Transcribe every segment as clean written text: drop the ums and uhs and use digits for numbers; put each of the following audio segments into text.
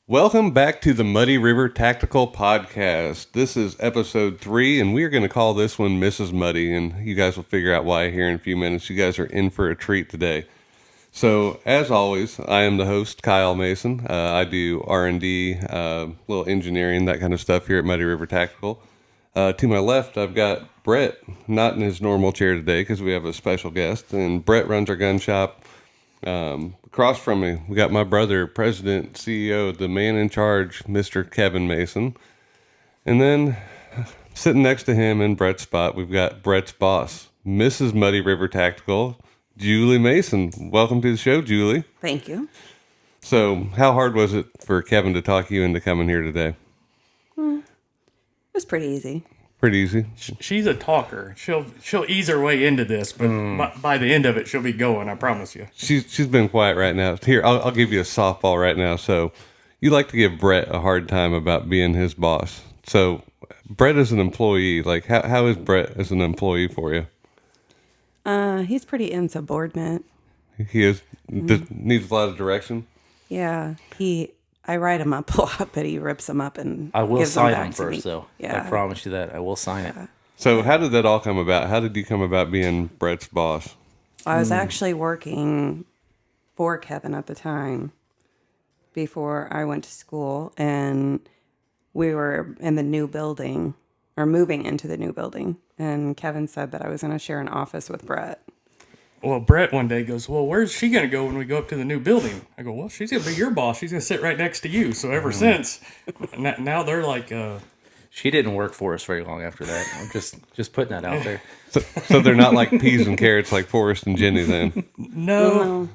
Welcome back to the Muddy River Tactical Podcast. This is episode 3, and we're going to call this one Mrs. Muddy, and you guys will figure out why here in a few minutes. You guys are in for a treat today. So, as always, I am the host, Kyle Mason. I do R&D, little engineering, that kind of stuff here at Muddy River Tactical. To my left, I've got Brett, not in his normal chair today because we have a special guest, and Brett runs our gun shop. Across from me, we got my brother, President, CEO, the man in charge, Mr. Kevin Mason. And then sitting next to him in Brett's spot, we've got Brett's boss, Mrs. Muddy River Tactical, Julie Mason. Welcome to the show, Julie. Thank you. So, how hard was it for Kevin to talk you into coming here today? It was pretty easy. Pretty easy. She's a talker. She'll ease her way into this, but by the end of it, she'll be going. I promise you. She's been quiet right now. Here, I'll give you a softball right now. So, you like to give Brett a hard time about being his boss. So, Brett is an employee. Like, how is Brett as an employee for you? He's pretty insubordinate. He is needs a lot of direction. Yeah, I write him up a lot, but he rips them up and I will gives them sign back them to me. first, though. Yeah. I promise you that. I will sign it. So, how did that all come about? How did you come about being Brett's boss? I was actually working for Kevin at the time before I went to school, and we were in the new building, or moving into the new building, and Kevin said that I was going to share an office with Brett. Well, Brett one day goes, "Well, where's she going to go when we go up to the new building?" I go, "Well, she's going to be your boss. She's going to sit right next to you." So ever since, now they're like, She didn't work for us very long after that. I'm just putting that out there. So they're not like peas and carrots like Forrest and Jenny then. no.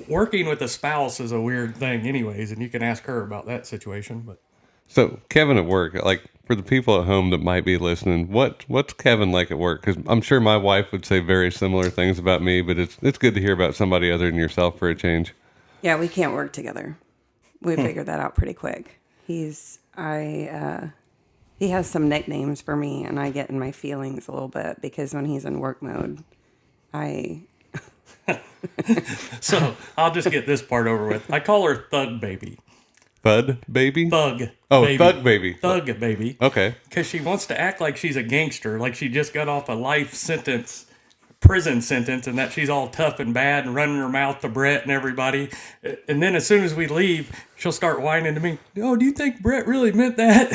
Working with a spouse is a weird thing, anyways, and you can ask her about that situation. But So, Kevin at work, like for the people at home that might be listening, what's Kevin like at work? Because I'm sure my wife would say very similar things about me, but it's good to hear about somebody other than yourself for a change. Yeah, we can't work together. We figured that out pretty quick. He has some nicknames for me, and I get in my feelings a little bit because when he's in work mode, so I'll just get this part over with. I call her Thug Baby. Thud baby? Thug. Oh, baby. Thug baby. Thug Baby. Okay. Because she wants to act like she's a gangster, like she just got off a prison sentence, and that she's all tough and bad and running her mouth to Brett and everybody. And then as soon as we leave, she'll start whining to me, "Oh, do you think Brett really meant that?"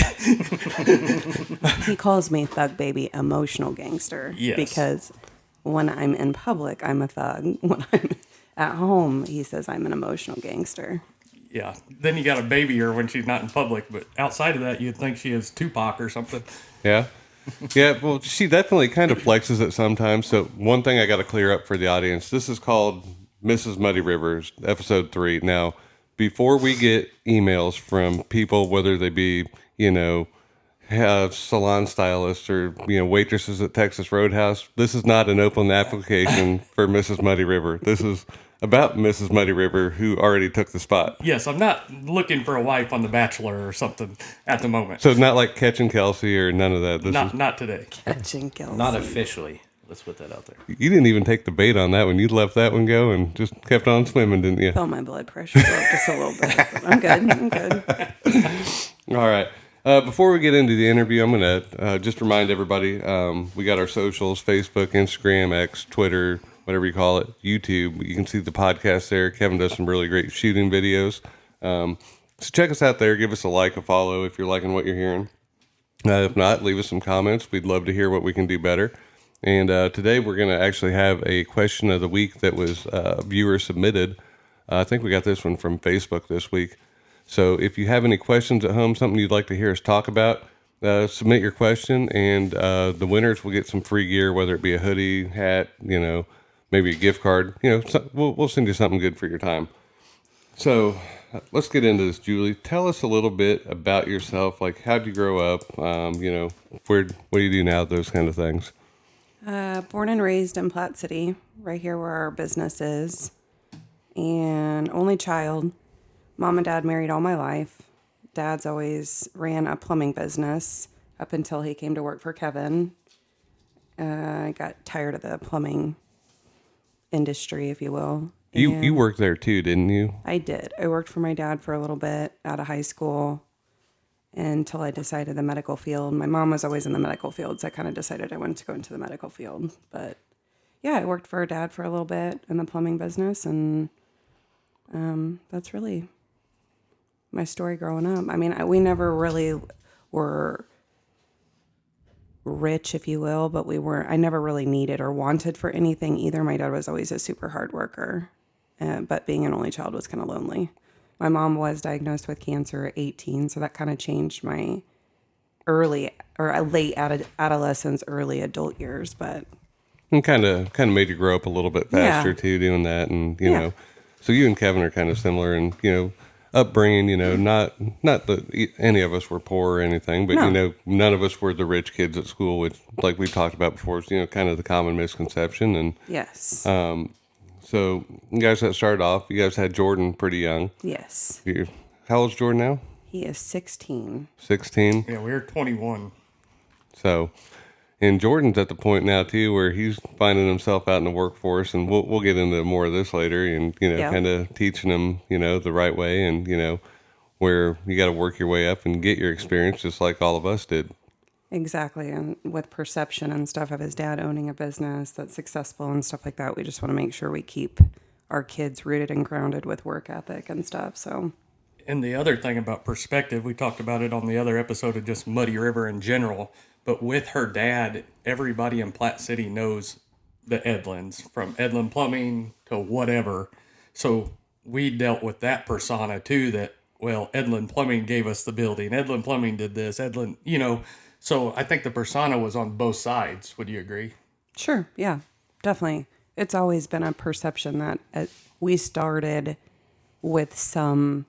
he calls me Thug Baby Emotional Gangster. Yes. Because when I'm in public, I'm a thug. When I'm at home, he says I'm an emotional gangster. Yeah. Then you got to baby her when she's not in public, but outside of that, you'd think she is Tupac or something. Yeah. Yeah, well, she definitely kind of flexes it sometimes. So, one thing I got to clear up for the audience, this is called Mrs. Muddy Rivers, episode 3. Now, before we get emails from people, whether they be, salon stylists or, waitresses at Texas Roadhouse, this is not an open application for Mrs. Muddy River. This is about Mrs. Muddy River, who already took the spot. Yes, I'm not looking for a wife on The Bachelor or something at the moment. So, it's not like Catching Kelsey or none of that. Not today. Catching Kelsey. Not officially. Let's put that out there. You didn't even take the bait on that one. You let that one go and just kept on swimming, didn't you? Felt my blood pressure go up just a little bit. But I'm good. All right. Before we get into the interview, I'm going to just remind everybody, we got our socials, Facebook, Instagram, X, Twitter, whatever you call it, YouTube. You can see the podcast there. Kevin does some really great shooting videos. So check us out there. Give us a like, a follow if you're liking what you're hearing. If not, leave us some comments. We'd love to hear what we can do better. And today we're going to actually have a question of the week that was viewer submitted. I think we got this one from Facebook this week. So if you have any questions at home, something you'd like to hear us talk about, submit your question, and the winners will get some free gear, whether it be a hoodie, hat, maybe a gift card. We'll send you something good for your time. So let's get into this, Julie. Tell us a little bit about yourself. Like, how'd you grow up? What do you do now? Those kind of things. Born and raised in Platte City, right here where our business is. And only child. Mom and dad married all my life. Dad's always ran a plumbing business up until he came to work for Kevin. I got tired of the plumbing industry, if you will. You worked there too, didn't you? I did. I worked for my dad for a little bit out of high school until I decided the medical field. My mom was always in the medical field, so I kind of decided I wanted to go into the medical field. But yeah, I worked for her dad for a little bit in the plumbing business, and that's really my story growing up. I mean, we never really were rich, if you will, but I never really needed or wanted for anything either. My dad was always a super hard worker, but being an only child was kind of lonely. My mom was diagnosed with cancer at 18, so that kind of changed my late adolescence, early adult years, but And kind of made you grow up a little bit faster Yeah. too, doing that, and you Yeah. know, so you and Kevin are kind of similar, and upbringing. Not that any of us were poor or anything, but No. none of us were the rich kids at school, which, like we talked about before, is kind of the common misconception. And yes. so, you guys that started off, you guys had Jordan pretty young. Yes. How old's Jordan now? He is 16. 16. Yeah, we were 21. So, and Jordan's at the point now too where he's finding himself out in the workforce, and we'll get into more of this later, and Yeah. kind of teaching him the right way, and where you got to work your way up and get your experience, just like all of us did. Exactly. And with perception and stuff of his dad owning a business that's successful and stuff like that, we just want to make sure we keep our kids rooted and grounded with work ethic and stuff. So, And the other thing about perspective, we talked about it on the other episode of just Muddy River in general, but with her dad, everybody in Platte City knows the Edlins, from Edlin Plumbing to whatever. So we dealt with that persona too, that, well, Edlin Plumbing gave us the building, Edlin Plumbing did this, so I think the persona was on both sides. Would you agree? sure. Yeah, definitely. It's always been a perception that we started with somebody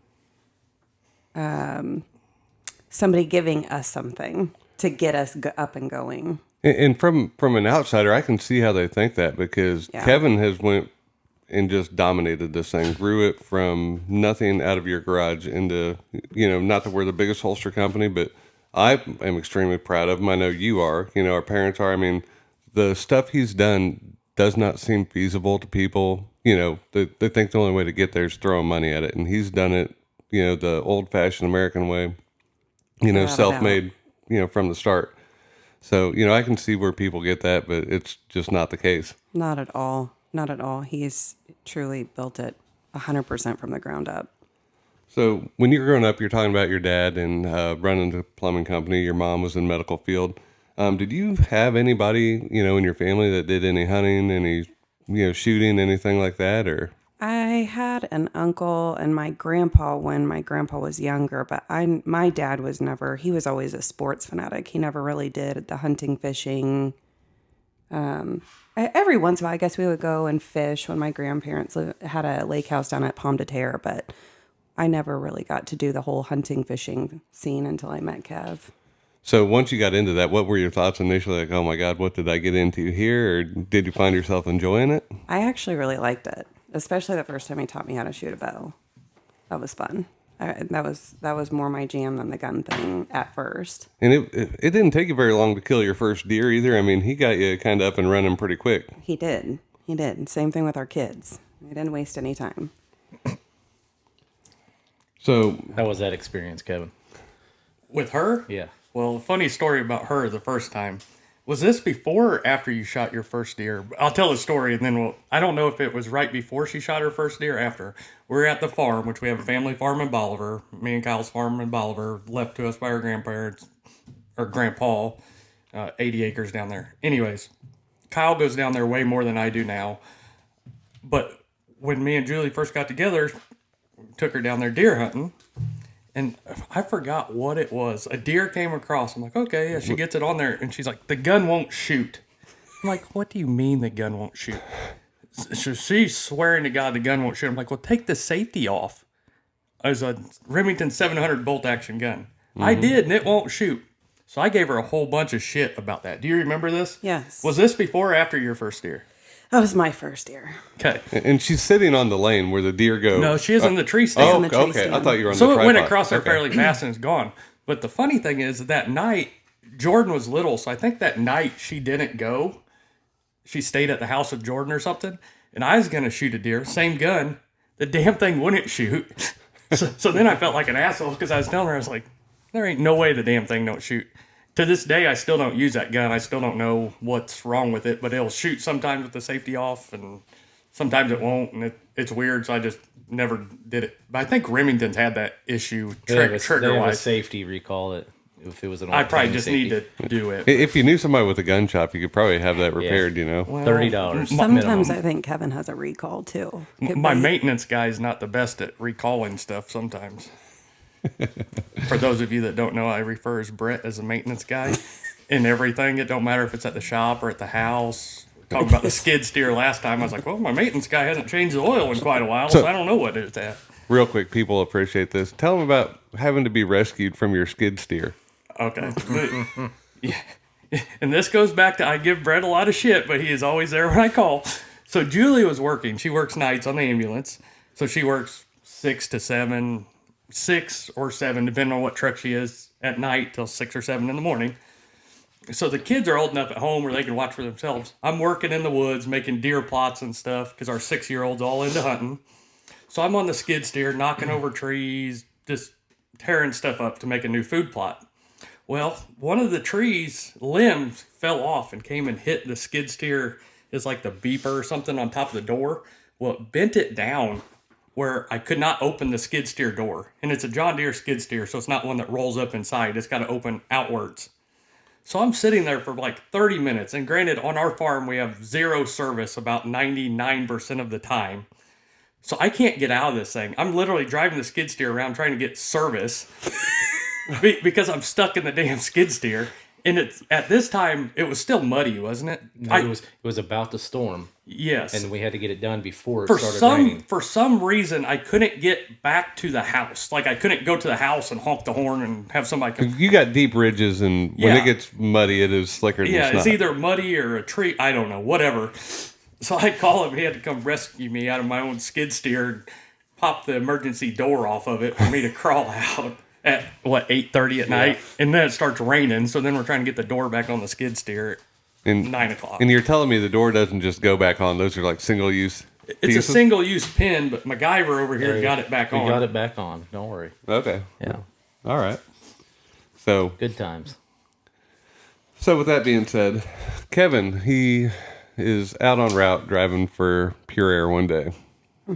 giving us something to get us up and going. And from an outsider, I can see how they think that, because Yeah. Kevin has went and just dominated this thing, grew it from nothing out of your garage into, not that we're the biggest holster company, but I am extremely proud of him. I know you are, our parents are. I mean, the stuff he's done does not seem feasible to people. They think the only way to get there is throwing money at it. And he's done it, the old fashioned American way, Without a self-made, from the start. So, I can see where people get that, but it's just not the case. Not at all. Not at all. He's truly built it 100% from the ground up. So when you were growing up, you're talking about your dad and running the plumbing company. Your mom was in medical field. Did you have anybody, in your family that did any hunting, any, shooting, anything like that? Or I had an uncle and my grandpa when my grandpa was younger, but my dad was never, he was always a sports fanatic. He never really did the hunting, fishing. Every once in a while, I guess we would go and fish when my grandparents had a lake house down at Pomme de Terre, but I never really got to do the whole hunting, fishing scene until I met Kev. so once you got into that, what were your thoughts initially? Like, oh my God, what did I get into here? Or did you find yourself enjoying it? I actually really liked it, especially the first time he taught me how to shoot a bow. That was fun. That was more my jam than the gun thing at first. And it didn't take you very long to kill your first deer either. I mean, he got you kind of up and running pretty quick. He did. He did. Same thing with our kids. He didn't waste any time. So How was that experience, Kevin? With her? Yeah. Well, funny story about her the first time. Was this before or after you shot your first deer? I'll tell the story and then I don't know if it was right before she shot her first deer or after. We're at the farm, which we have a family farm in Bolivar. Me and Kyle's farm in Bolivar, left to us by our grandparents, or grandpa, 80 acres down there. Anyways, Kyle goes down there way more than I do now. But when me and Julie first got together, took her down there deer hunting. And I forgot what it was. A deer came across. I'm like, okay, yeah, she gets it on there. And she's like, the gun won't shoot. I'm like, what do you mean the gun won't shoot? So she's swearing to God the gun won't shoot. I'm like, well, take the safety off. It was a Remington 700 bolt action gun. I did, and it won't shoot. So I gave her a whole bunch of shit about that. Do you remember this? Yes. Was this before or after your first deer? That was my first deer. Okay. and she's sitting on the lane where the deer go. No, she is in the tree stand. Oh, in the tree okay. stand. I thought you were on So the it tripod. went across her Okay. fairly fast and it's gone. But the funny thing is that night, Jordan was little, so I think that night she didn't go. She stayed at the house with Jordan or something. and I was going to shoot a deer, same gun. The damn thing wouldn't shoot. So then I felt like an asshole because I was telling her, I was like, there ain't no way the damn thing don't shoot. To this day, I still don't use that gun. I still don't know what's wrong with it, but it'll shoot sometimes with the safety off, and sometimes it won't, and it's weird, so I just never did it. But I think Remington's had that issue They have a trigger-wise. safety recall it if it was an. I probably automatic just safety. need to do it. If you knew somebody with a gun shop, you could probably have that repaired, you know? $30. Sometimes minimum. I think Kevin has a recall too. Could My be. maintenance guy is not the best at recalling stuff sometimes. For those of you that don't know, I refer as Brett as a maintenance guy in everything. It don't matter if it's at the shop or at the house. Talking about the skid steer last time, I was like, well, my maintenance guy hasn't changed the oil in quite a while, so I don't know what it's at. Real quick, people appreciate this. Tell them about having to be rescued from your skid steer. Okay. Yeah. And this goes back to I give Brett a lot of shit, but he is always there when I call. So Julie was working. She works nights on the ambulance. So she works 6 to 7, 6 or 7, depending on what truck she is at night till 6 or 7 in the morning. So the kids are old enough at home where they can watch for themselves. I'm working in the woods, making deer plots and stuff because our 6-year-old's all into hunting. So I'm on the skid steer, knocking over trees, just tearing stuff up to make a new food plot. Well, one of the trees' limbs fell off and came and hit the skid steer. It's like the beeper or something on top of the door. Well, it bent it down where I could not open the skid steer door. And it's a John Deere skid steer, so it's not one that rolls up inside. It's got to open outwards. So I'm sitting there for like 30 minutes. And granted, on our farm, we have zero service about 99% of the time. So I can't get out of this thing. I'm literally driving the skid steer around trying to get service because I'm stuck in the damn skid steer. And it's at this time, it was still muddy, wasn't it? No, it was about to storm, Yes. and we had to get it done before it for started raining. for some reason, I couldn't get back to the house. Like I couldn't go to the house and honk the horn and have somebody come. You got deep ridges, and when Yeah. it gets muddy, it is slicker than Yeah, snot. it's either muddy or a tree. I don't know, whatever. So I call him. He had to come rescue me out of my own skid steer, and pop the emergency door off of it for me to crawl out at 8:30 at night, and then it starts raining. So then we're trying to get the door back on the skid steer and, at 9:00. and you're telling me the door doesn't just go back on. Those are like single-use It's pieces? a single-use pin, but MacGyver over here got it back We on. got it back on. Don't worry. Okay. Yeah, All right. So good times. with that being said, Kevin, he is out on route driving for Pure Air one day.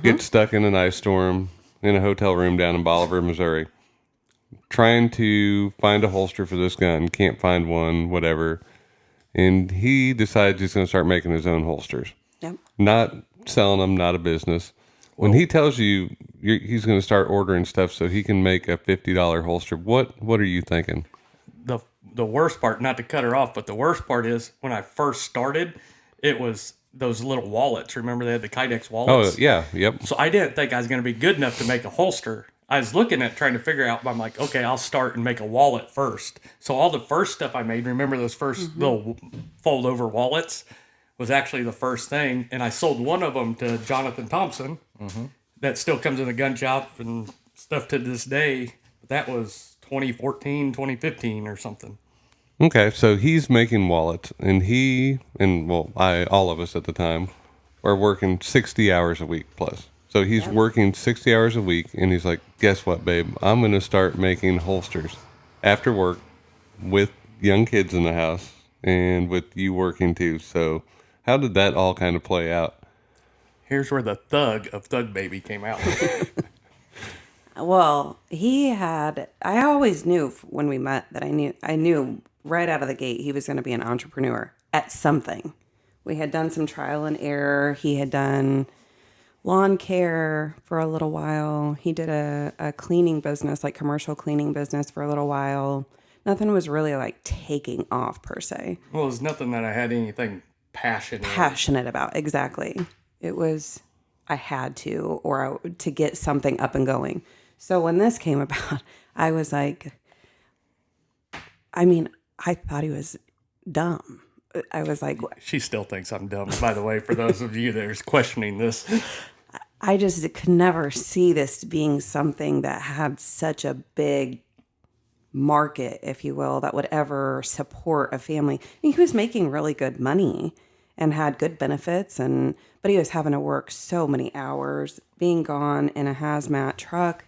Gets stuck in an ice storm in a hotel room down in Bolivar, Missouri. Trying to find a holster for this gun. Can't find one, whatever. And he decides he's going to start making his own holsters. Yep. Not selling them, not a business. When he tells you he's going to start ordering stuff so he can make a $50 holster, what are you thinking? The worst part, not to cut her off, but the worst part is when I first started, it was those little wallets. Remember they had the Kydex Oh, wallets? yeah, yep. So I didn't think I was going to be good enough to make a holster. I was looking at trying to figure out, but I'm like, okay, I'll start and make a wallet first. So all the first stuff I made, remember those first little fold over wallets, was actually the first thing. And I sold one of them to Jonathan Thompson. That still comes in the gun shop and stuff to this day. But that was 2014, 2015 or something. Okay, so he's making wallets, and all of us at the time, are working 60 hours a week plus. So he's working 60 hours a week, and he's like, guess what, babe? I'm going to start making holsters after work with young kids in the house and with you working too. So how did that all kind of play out? Here's where the thug of Thug Baby came out. Well, I always knew when we met that I knew right out of the gate he was going to be an entrepreneur at something. We had done some trial and error. He had done lawn care for a little while. He did a cleaning business, like commercial cleaning business for a little while. Nothing was really like taking off per se. Well, it was nothing that I had anything passionate. About. Exactly. It was, I had to, to get something up and going. So when this came about, I was like, I thought he was dumb. I was like, She still thinks I'm dumb, by the way, for those of you that are questioning this. I just could never see this being something that had such a big market, if you will, that would ever support a family. I mean, he was making really good money. and had good benefits, but he was having to work so many hours, being gone in a hazmat truck,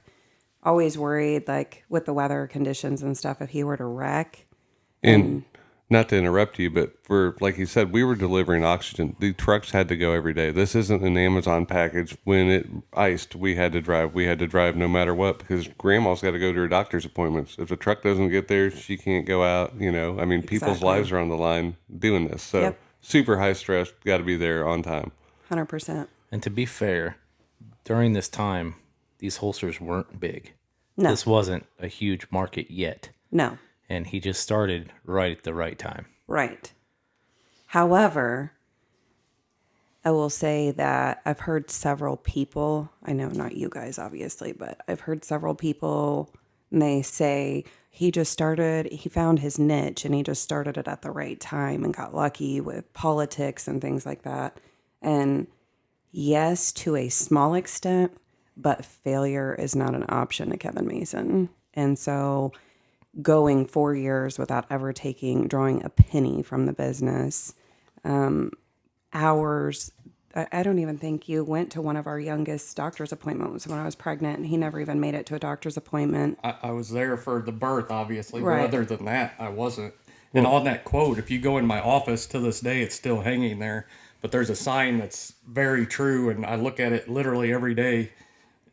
always worried, like with the weather conditions and stuff, if he were to wreck. And not to interrupt you, but for, like you said, we were delivering oxygen. The trucks had to go every day. This isn't an Amazon package. When it iced, we had to drive. We had to drive no matter what, because grandma's got to go to her doctor's appointments. If the truck doesn't get there, she can't go out. I mean, people's Exactly. lives are on the line doing this. So Yep. super high stress, got to be there on time. 100%. And to be fair, during this time, these holsters weren't big. No. This wasn't a huge market yet. No. And he just started right at the right time. Right. However, I will say that I've heard several people, I know not you guys obviously, but I've heard several people, and they say he found his niche and he just started it at the right time and got lucky with politics and things like that. And yes, to a small extent, but failure is not an option to Kevin Mason. And so going 4 years without ever drawing a penny from the business, hours. I don't even think you went to one of our youngest doctor's appointments when I was pregnant, and he never even made it to a doctor's appointment. I was there for the birth, obviously, Right. but other than that, I wasn't. And on that quote, if you go in my office to this day, it's still hanging there. But there's a sign that's very true, and I look at it literally every day.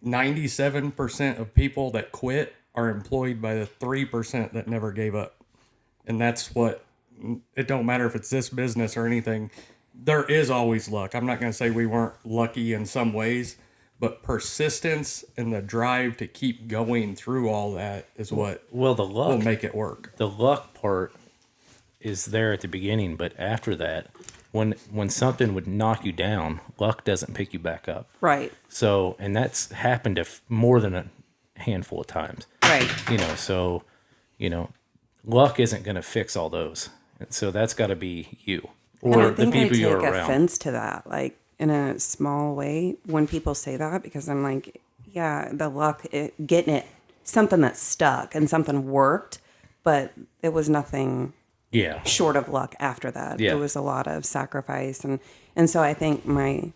97% of people that quit are employed by the 3% that never gave up. And that's what, it don't matter if it's this business or anything, there is always luck. I'm not going to say we weren't lucky in some ways, but persistence and the drive to keep going through all that is what Well, the will luck, make it work. the luck part is there at the beginning, but after that, when something would knock you down, luck doesn't pick you back up. Right. So, and that's happened more than a handful of times. Right. So, luck isn't going to fix all those. And so that's got to be you And or I the think people I you're take around. offense to that, like in a small way, when people say that, because I'm like, yeah, the luck, getting it, something that stuck and something worked, but it was nothing Yeah. short of luck after that. Yeah. It was a lot of sacrifice. And so I think my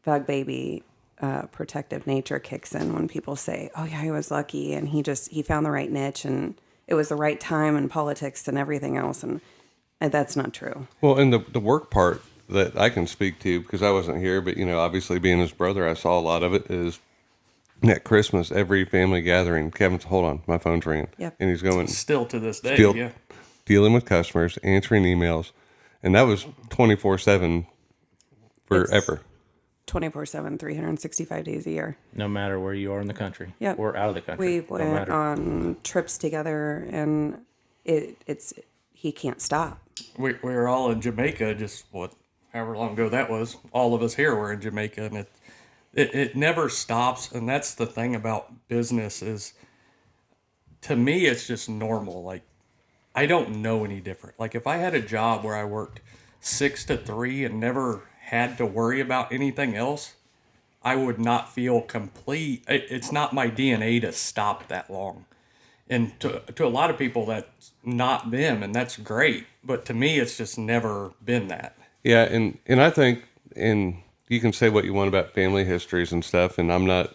thug baby protective nature kicks in when people say, oh yeah, he was lucky and he found the right niche and it was the right time in politics and everything else. And that's not true. Well, and the work part that I can speak to, because I wasn't here, but, obviously being his brother, I saw a lot of it, is at Christmas, every family gathering, Kevin's, hold on, my phone's ringing. Yep. And he's going, Still to this day, Still- yeah. dealing with customers, answering emails. And that was 24/7 forever. 24/7, 365 days a year. No matter where you are in the country Yep. or out of the country. We no went matter. on trips together and he can't stop. We were all in Jamaica, however long ago that was. All of us here were in Jamaica, and it never stops. And that's the thing about business is, to me, it's just normal. Like, I don't know any different. Like, if I had a job where I worked 6 to 3 and never had to worry about anything else, I would not feel complete. It's not my DNA to stop that long. And to a lot of people, that's not them, and that's great. But to me, it's just never been that. Yeah, and I think, and you can say what you want about family histories and stuff, and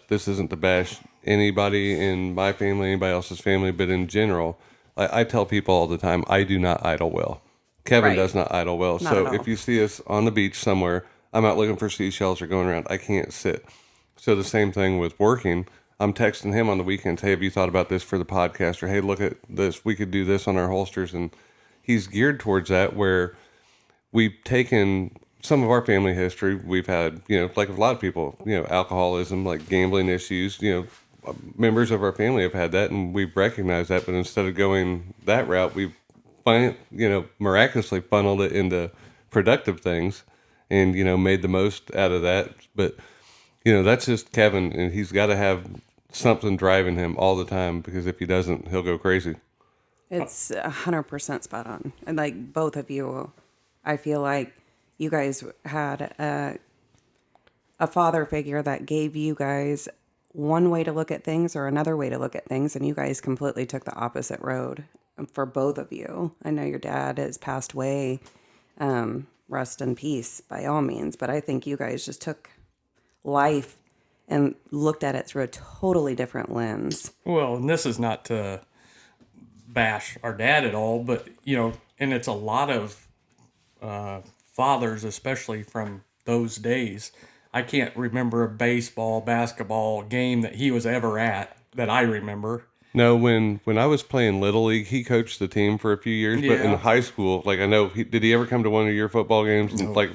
this isn't to bash anybody in my family, anybody else's family, but in general, I tell people all the time, I do not idle well. Kevin Right. does not idle well. Not So at if all. you see us on the beach somewhere, I'm out looking for seashells or going around. I can't sit. So the same thing with working. I'm texting him on the weekends, hey, have you thought about this for the podcast? Or, hey, look at this. We could do this on our holsters. And he's geared towards that, where we've taken some of our family history. We've had, like a lot of people, alcoholism, like gambling issues, members of our family have had that, and we've recognized that. But instead of going that route, we've miraculously funneled it into productive things and, made the most out of that. But, that's just Kevin, and he's got to have something driving him all the time, because if he doesn't, he'll go crazy. It's 100% spot on. And like both of you, I feel like you guys had a father figure that gave you guys one way to look at things or another way to look at things, and you guys completely took the opposite road for both of you. I know your dad has passed away, rest in peace by all means. But I think you guys just took life and looked at it through a totally different lens. Well, and this is not to bash our dad at all, but and it's a lot of fathers, especially from those days. I can't remember a baseball, basketball game that he was ever at that I remember. No, when I was playing Little League, he coached the team for a few years. But in Yeah. high school, like I know, did he ever come to one of your football games? No. Like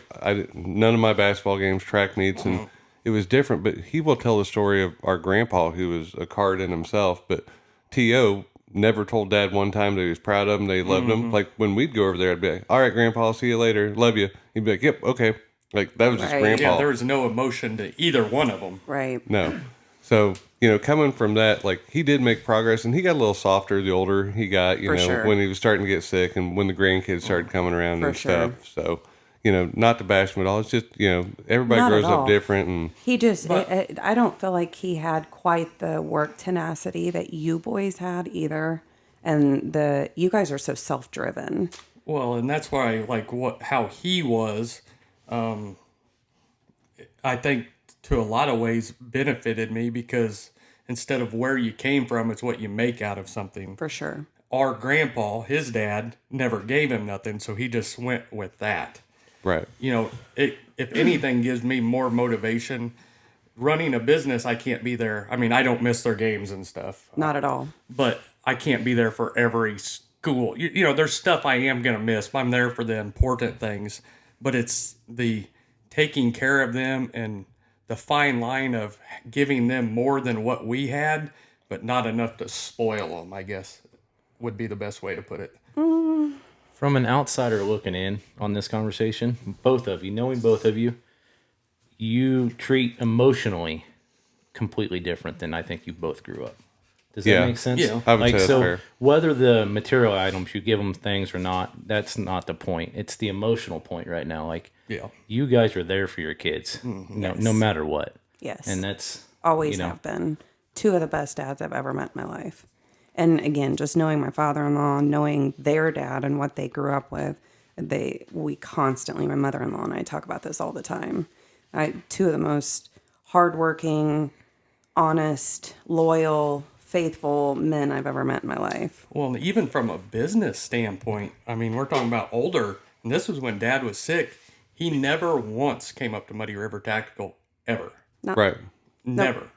none of my basketball games, track meets, and it was different. But he will tell the story of our grandpa, who was a card in himself. But T.O. never told Dad one time that he was proud of him, that he loved him. Like when we'd go over there, I'd be like, "All right, Grandpa, I'll see you later. Love you." He'd be like, "Yep, okay." Like that was just Right. Grandpa. Yeah, there was no emotion to either one of them. Right. No. So, coming from that, like he did make progress and he got a little softer the older he got, For sure. when he was starting to get sick and when the grandkids started coming around For and sure. stuff. So, not to bash him at all. It's just, everybody Not at grows up all. different and He just, I don't feel like he had quite the work tenacity that you boys had either. And you guys are so self-driven. Well, and that's why, like, how he was, I think to a lot of ways benefited me because instead of where you came from, it's what you make out of something. For sure. Our grandpa, his dad, never gave him nothing, so he just went with that. right. It, if anything, gives me more motivation. Running a business, I can't be there. I mean, I don't miss their games and stuff, Not at all. but I can't be there for every school. There's stuff I am going to miss. I'm there for the important things, but it's the taking care of them and the fine line of giving them more than what we had, but not enough to spoil them, I guess, would be the best way to put it. From an outsider looking in on this conversation, knowing both of you, you treat emotionally completely different than I think you both grew up. Does that Yeah. make sense? Yeah. I would say that's so fair. whether the material items you give them things or not, that's not the point. It's the emotional point right now. Like, Yeah. you guys are there for your kids, no matter what. Yes. And that's Always have been. Two of the best dads I've ever met in my life. And again, just knowing my father-in-law, knowing their dad and what they grew up with, we constantly, my mother-in-law and I talk about this all the time. Two of the most hardworking, honest, loyal, faithful men I've ever met in my life. Well, and even from a business standpoint, I mean, we're talking about older, and this was when Dad was sick. He never once came up to Muddy River Tactical, ever. Right. Never.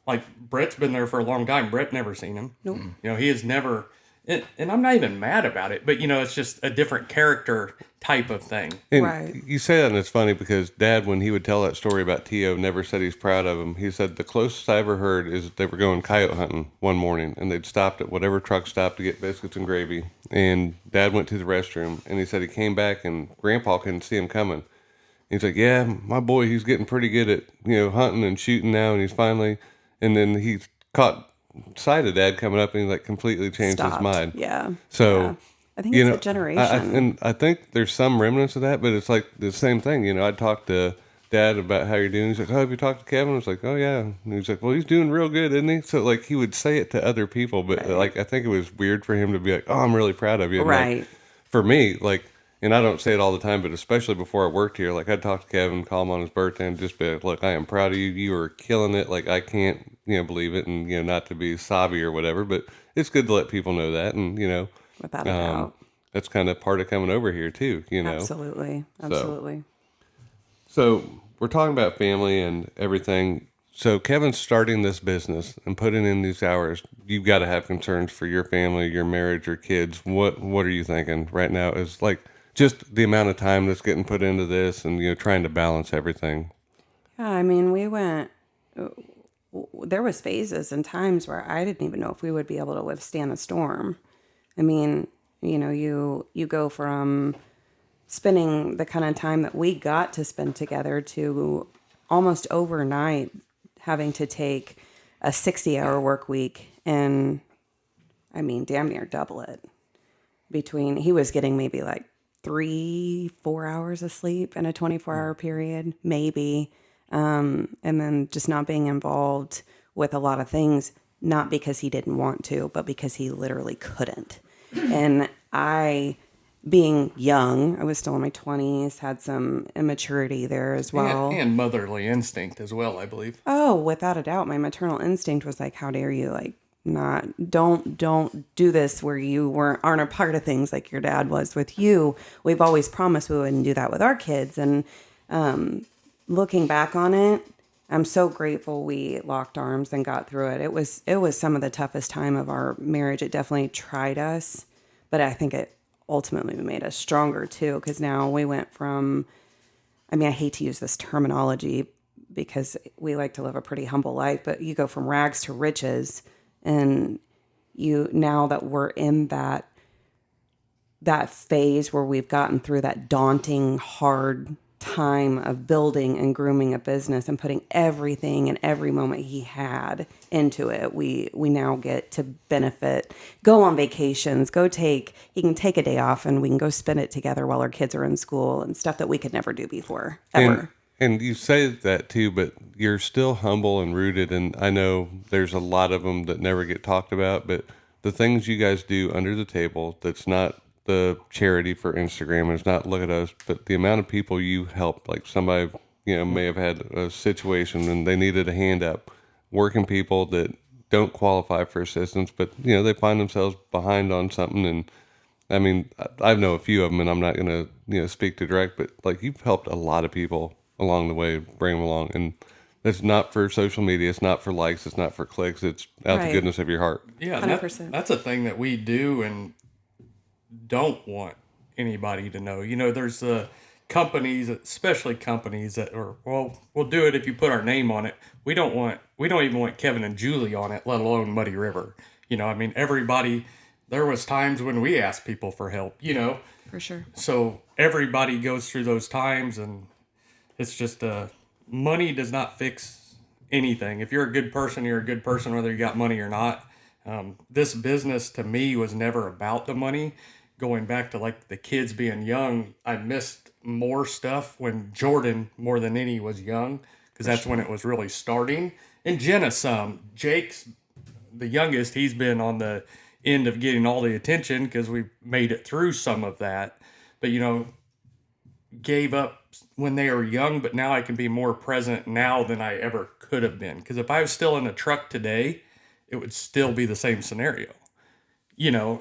Like, Brett's been there for a long time. Brett never seen him. Nope. He has never, and I'm not even mad about it, but, it's just a different character type of thing. And Right. you say that and it's funny because Dad, when he would tell that story about T.O., never said he's proud of him. He said the closest I ever heard is they were going coyote hunting one morning and they'd stopped at whatever truck stop to get biscuits and gravy. And Dad went to the restroom and he said he came back and Grandpa couldn't see him coming. He's like, yeah, my boy, he's getting pretty good at, hunting and shooting now. And he's finally, and then he caught sight of Dad coming up and he like completely changed his Stopped. mind. Yeah. So, Yeah. I think it's the generation. and I think there's some remnants of that, but it's like the same thing. I'd talk to Dad about how you're doing. He's like, oh, have you talked to Kevin? I was like, oh, yeah. And he's like, well, he's doing real good, isn't he? So, like, he would say it to other people, but, like, I think it was weird for him to be like, oh, I'm really proud of you. And, like, Right. for me, like, and I don't say it all the time, but especially before I worked here, like, I'd talk to Kevin, call him on his birthday, and just be like, look, I am proud of you. You are killing it. Like, I can't, believe it, and, not to be sobby or whatever, but it's good to let people know that, and, Without a doubt. that's kind of part of coming over here too, Absolutely. Absolutely. So we're talking about family and everything. So Kevin's starting this business and putting in these hours. You've got to have concerns for your family, your marriage, your kids. What are you thinking right now? Is like just the amount of time that's getting put into this, and trying to balance everything. Yeah, I mean, we went. There was phases and times where I didn't even know if we would be able to withstand a storm. I mean, you go from spending the kind of time that we got to spend together to almost overnight having to take a 60-hour work week and, I mean, damn near double it. He was getting maybe like 3-4 hours of sleep in a 24-hour period, maybe. And then just not being involved with a lot of things, not because he didn't want to, but because he literally couldn't. And I being young, I was still in my 20s, had some immaturity there as well. And motherly instinct as well, I believe. Oh, without a doubt, my maternal instinct was like, how dare you, like, not don't do this where you aren't a part of things like your dad was with you. We've always promised we wouldn't do that with our kids. And looking back on it, I'm so grateful we locked arms and got through it. It was some of the toughest time of our marriage. It definitely tried us, but I think it ultimately made us stronger too, because now we went from, I mean, I hate to use this terminology because we like to live a pretty humble life, but you go from rags to riches. And now that we're in that phase where we've gotten through that daunting, hard time of building and grooming a business and putting everything and every moment he had into it, we now get to benefit, go on vacations, he can take a day off and we can go spend it together while our kids are in school and stuff that we could never do before, ever. And you say that too, but you're still humble and rooted. And I know there's a lot of them that never get talked about, but the things you guys do under the table, that's not the charity for Instagram. It's not look at us, but the amount of people you help, like somebody, may have had a situation and they needed a hand up, working people that don't qualify for assistance, but they find themselves behind on something. And I mean, I know a few of them and I'm not going to, speak to direct, but like you've helped a lot of people along the way, bring them along. And it's not for social media. It's not for likes. It's not for clicks. It's out the goodness of your heart. Yeah, 100%. That's a thing that we do and don't want anybody to know. There's companies, especially companies that are, well, we'll do it if you put our name on it. We don't even want Kevin and Julie on it, let alone Muddy River. Everybody, there was times when we asked people for help, For sure. So everybody goes through those times, and it's just money does not fix anything. If you're a good person, you're a good person, whether you got money or not. This business to me was never about the money. Going back to like the kids being young, I missed more stuff when Jordan more than any was young, because that's when it was really starting. And Jenna some. Jake's the youngest. He's been on the end of getting all the attention because we made it through some of that. But gave up when they were young, but now I can be more present now than I ever could have been. Because if I was still in a truck today, it would still be the same scenario,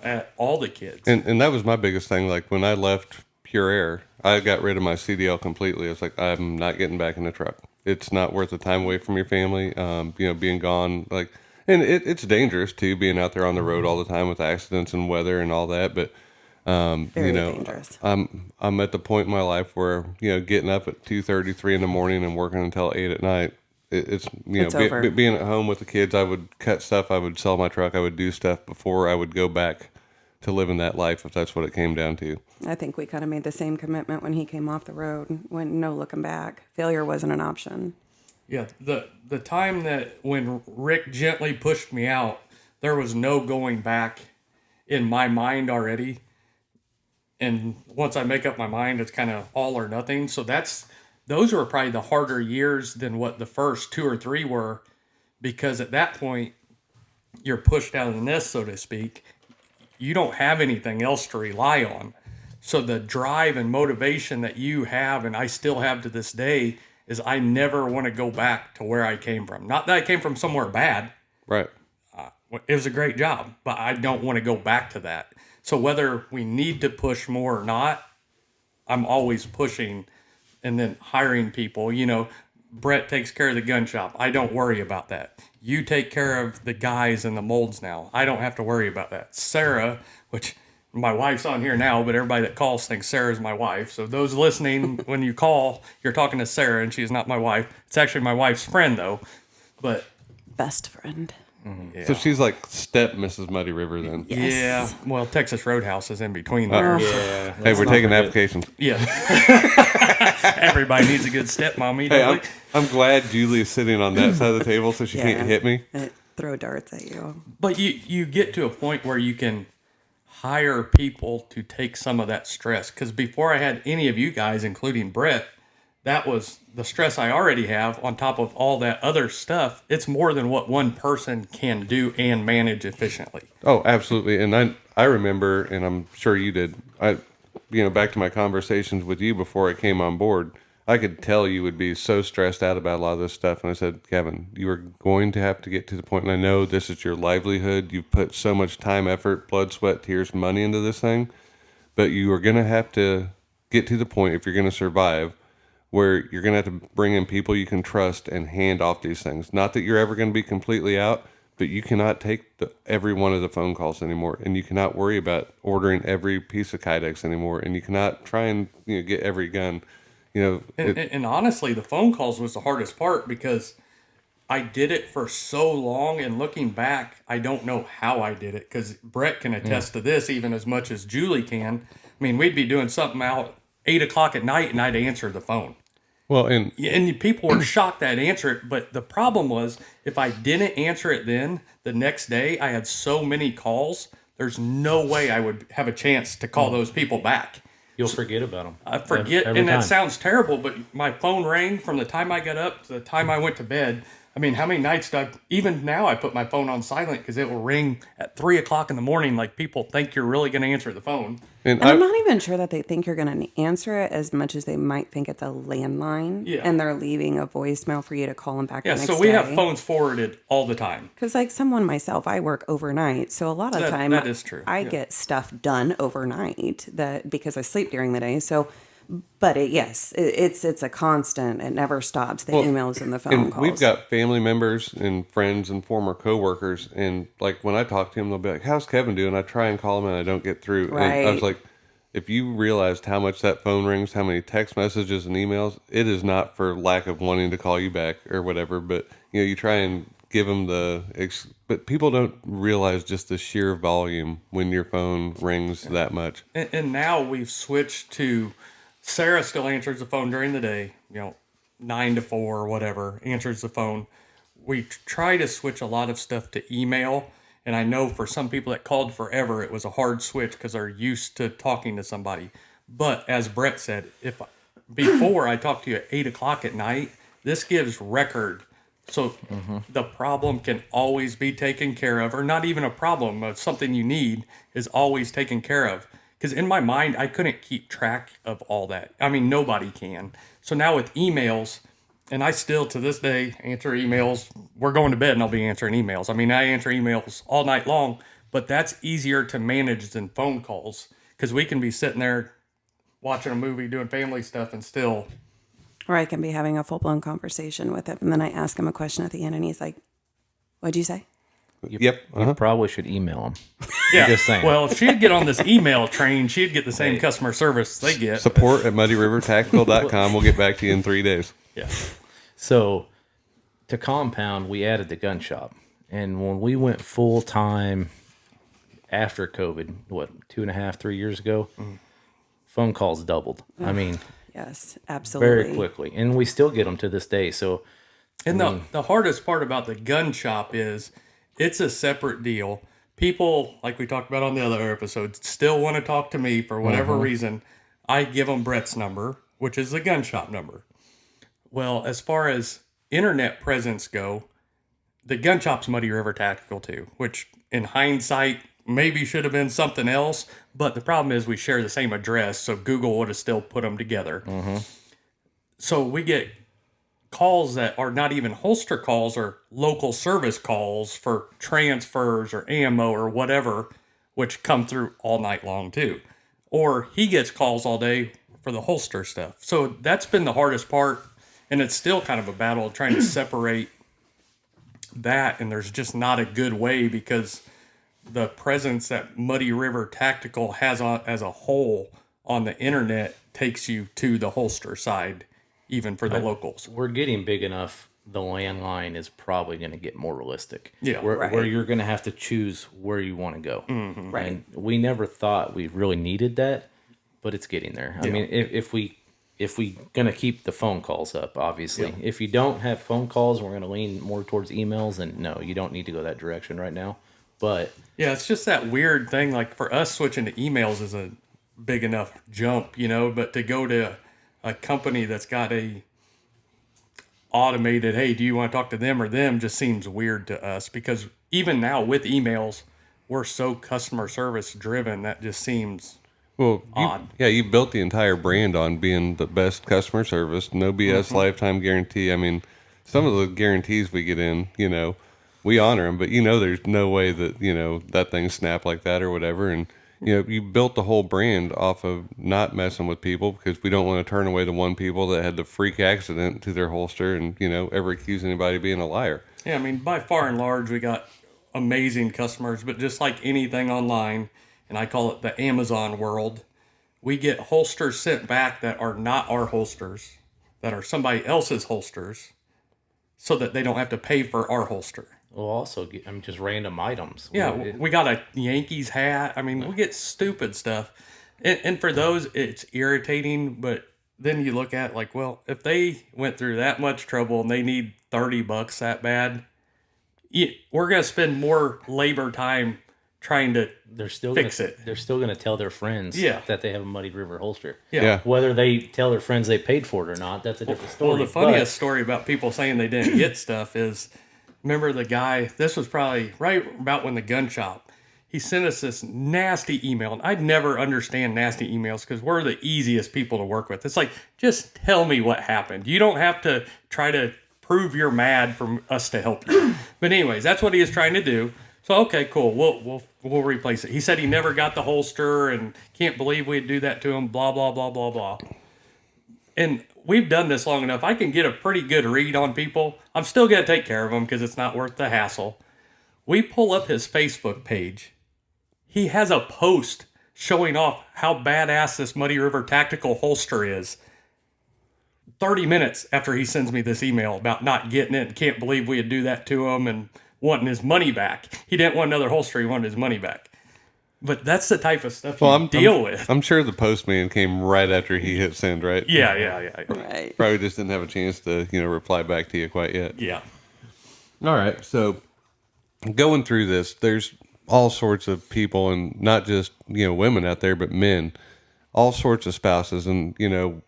at all the kids. And that was my biggest thing. Like when I left Pure Air, I got rid of my CDL completely. It's like, I'm not getting back in the truck. It's not worth the time away from your family, being gone. Like, and it's dangerous too, being out there on the road all the time with accidents and weather and all that. But Very dangerous. I'm at the point in my life where getting up at 2:30, 3 in the morning and working until 8 at night. It's over. Being at home with the kids. I would cut stuff. I would sell my truck. I would do stuff before I would go back to living that life, if that's what it came down to. I think we kind of made the same commitment when he came off the road. When no looking back, failure wasn't an option. Yeah, the time that when Rick gently pushed me out, there was no going back in my mind already. And once I make up my mind, it's kind of all or nothing. So those were probably the harder years than what the first 2 or 3 were, because at that point, you're pushed out of the nest, so to speak. You don't have anything else to rely on. So the drive and motivation that you have, and I still have to this day, is I never want to go back to where I came from. Not that I came from somewhere bad. Right. It was a great job, but I don't want to go back to that. So whether we need to push more or not, I'm always pushing and then hiring people. Brett takes care of the gun shop. I don't worry about that. You take care of the guys and the molds now. I don't have to worry about that. Sarah, which my wife's on here now, but everybody that calls thinks Sarah's my wife. So those listening, when you call, you're talking to Sarah, and she's not my wife. It's actually my wife's friend, though. But Best friend. yeah. So she's like step Mrs. Muddy River then. Yes. Yeah, well, Texas Roadhouse is in between there. Yeah. Hey, we're taking applications. Yeah. Everybody needs a good stepmommy. Hey, Don't I'm glad Julie is sitting on that side of the table so she can't hit me. Throw darts at you. But you get to a point where you can hire people to take some of that stress. Because before I had any of you guys, including Brett, that was the stress I already have on top of all that other stuff. It's more than what one person can do and manage efficiently. Oh, absolutely. And I remember, and I'm sure you did, back to my conversations with you before I came on board, I could tell you would be so stressed out about a lot of this stuff. And I said, Kevin, you are going to have to get to the point, and I know this is your livelihood. You've put so much time, effort, blood, sweat, tears, money into this thing, but you are going to have to get to the point, if you're going to survive, where you're going to have to bring in people you can trust and hand off these things. Not that you're ever going to be completely out, but you cannot take every one of the phone calls anymore, and you cannot worry about ordering every piece of Kydex anymore, and you cannot try and get every gun. And honestly, the phone calls was the hardest part because I did it for so long, and looking back, I don't know how I did it because Brett can attest to this even as much as Julie can. I mean, we'd be doing something out 8 o'clock at night, and I'd answer the phone. Well, and people were shocked that I'd answer it, but the problem was if I didn't answer it then, the next day I had so many calls, there's no way I would have a chance to call those people back. You'll forget about them. I forget, every and time. that sounds terrible, but my phone rang from the time I got up to the time I went to bed. I mean, how many nights even now I put my phone on silent because it will ring at 3 o'clock in the morning like people think you're really going to answer the phone. And I'm not even sure that they think you're going to answer it as much as they might think it's a landline. Yeah. And they're leaving a voicemail for you to call them back Yeah, the next so we day. have phones forwarded all the time. Because like someone myself, I work overnight. So a lot of time that is true. I Yeah. get stuff done overnight because I sleep during the day. So, but it's a constant. It never stops. The emails and the phone and calls. we've got family members and friends and former coworkers, and like when I talk to them, they'll be like, "How's Kevin doing?" I try and call him and I don't get through. Right. And I was like, if you realized how much that phone rings, how many text messages and emails, it is not for lack of wanting to call you back or whatever, but you try and give them but people don't realize just the sheer volume when your phone rings that much. And now we've switched to Sarah still answers the phone during the day, 9 to 4 or whatever, answers the phone. We try to switch a lot of stuff to email. And I know for some people that called forever, it was a hard switch because they're used to talking to somebody. But as Brett said, before I talk to you at 8 o'clock at night, this gives record. So the problem can always be taken care of, or not even a problem, but something you need is always taken care of. Because in my mind, I couldn't keep track of all that. I mean, nobody can. So now with emails, and I still to this day answer emails. We're going to bed and I'll be answering emails. I mean, I answer emails all night long, but that's easier to manage than phone calls because we can be sitting there watching a movie, doing family stuff, and still. Or I can be having a full-blown conversation with him, and then I ask him a question at the end, and he's like, "What'd you say?" Yep. You probably should email them. Yeah. Just saying. Well, if she'd get on this email train, she'd get the same customer service they get. Support at muddyrivertactical.com. We'll get back to you in 3 days. Yeah. So, to compound, we added the gun shop. And when we went full time after COVID, 2.5, 3 years ago, phone calls doubled. I mean, Yes, absolutely. very quickly. And we still get them to this day. So, And the hardest part about the gun shop is it's a separate deal. People, like we talked about on the other episode, still want to talk to me for whatever reason. I give them Brett's number, which is the gun shop number. Well, as far as internet presence go, the gun shop's Muddy River Tactical too, which in hindsight maybe should have been something else. But the problem is we share the same address, so Google would have still put them together. So we get calls that are not even holster calls or local service calls for transfers or ammo or whatever, which come through all night long too. Or he gets calls all day for the holster stuff. So that's been the hardest part. And it's still kind of a battle trying to separate that. And there's just not a good way because the presence that Muddy River Tactical has as a whole on the internet takes you to the holster side, even for the locals. we're getting big enough. The landline is probably going to get more realistic. Yeah. Where you're going to have to choose where you want to go. Right. And we never thought we really needed that, but it's getting there. I mean, if we going to keep the phone calls up, obviously. Yeah. If you don't have phone calls, we're going to lean more towards emails. And no, you don't need to go that direction right now. But Yeah, it's just that weird thing. Like for us, switching to emails is a big enough jump, but to go to a company that's got a automated, hey, do you want to talk to them or them, just seems weird to us because even now with emails, we're so customer service driven that just seems Well, odd. you built the entire brand on being the best customer service, no BS lifetime guarantee. I mean, some of the guarantees we get in, we honor them, but there's no way that, that thing snap like that or whatever. And, you built the whole brand off of not messing with people because we don't want to turn away the one people that had the freak accident to their holster and, ever accuse anybody of being a liar. Yeah, I mean, by far and large, we got amazing customers, but just like anything online, and I call it the Amazon world, we get holsters sent back that are not our holsters, that are somebody else's holsters, so that they don't have to pay for our holster. We'll also get, just random items. Yeah, we got a Yankees hat. I mean, we get stupid stuff. And for those, it's irritating, but then you look at like, well, if they went through that much trouble and they need $30 that bad, we're going to spend more labor time trying to they're still fix gonna, it. They're still going to tell their friends that they have a Muddy River holster. Yeah. Whether they tell their friends they paid for it or not, that's a different story. Well, the funniest story about people saying they didn't get stuff is, remember the guy, this was probably right about when the gun shop, he sent us this nasty email. And I'd never understand nasty emails because we're the easiest people to work with. It's like, just tell me what happened. You don't have to try to prove you're mad for us to help you. But anyways, that's what he is trying to do. So, okay, cool. We'll replace it. He said he never got the holster and can't believe we'd do that to him, blah, blah, blah, blah, blah. And we've done this long enough. I can get a pretty good read on people. I'm still going to take care of them because it's not worth the hassle. We pull up his Facebook page. He has a post showing off how badass this Muddy River tactical holster is. 30 minutes after he sends me this email about not getting it and can't believe we'd do that to him and wanting his money back. He didn't want another holster. He wanted his money back. But that's the type of stuff you deal with. I'm sure the postman came right after he hit send, right? Yeah. Right. Probably just didn't have a chance to, reply back to you quite yet. Yeah. All right. So going through this, there's all sorts of people and not just, women out there, but men, all sorts of spouses. And,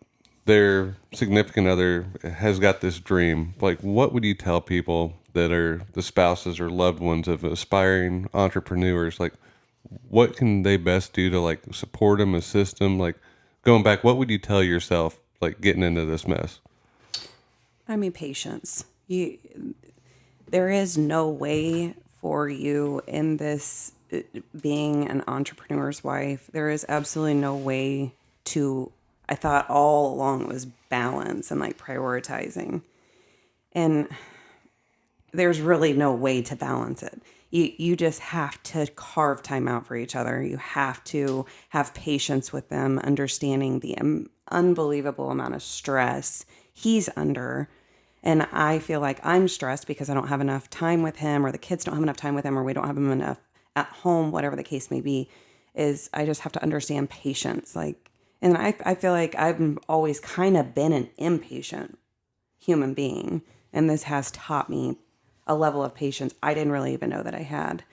their significant other has got this dream. Like, what would you tell people that are the spouses or loved ones of aspiring entrepreneurs? Like, what can they best do to like support them, assist them? Like, going back, what would you tell yourself, like getting into this mess? I mean, patience. There is no way for you in this being an entrepreneur's wife. There is absolutely no way to, I thought all along it was balance and like prioritizing. And there's really no way to balance it. You just have to carve time out for each other. You have to have patience with them, understanding the unbelievable amount of stress he's under. And I feel like I'm stressed because I don't have enough time with him, or the kids don't have enough time with him, or we don't have him enough at home, whatever the case may be, is I just have to understand patience. Like, and I feel like I've always kind of been an impatient human being. And this has taught me a level of patience I didn't really even know that I had.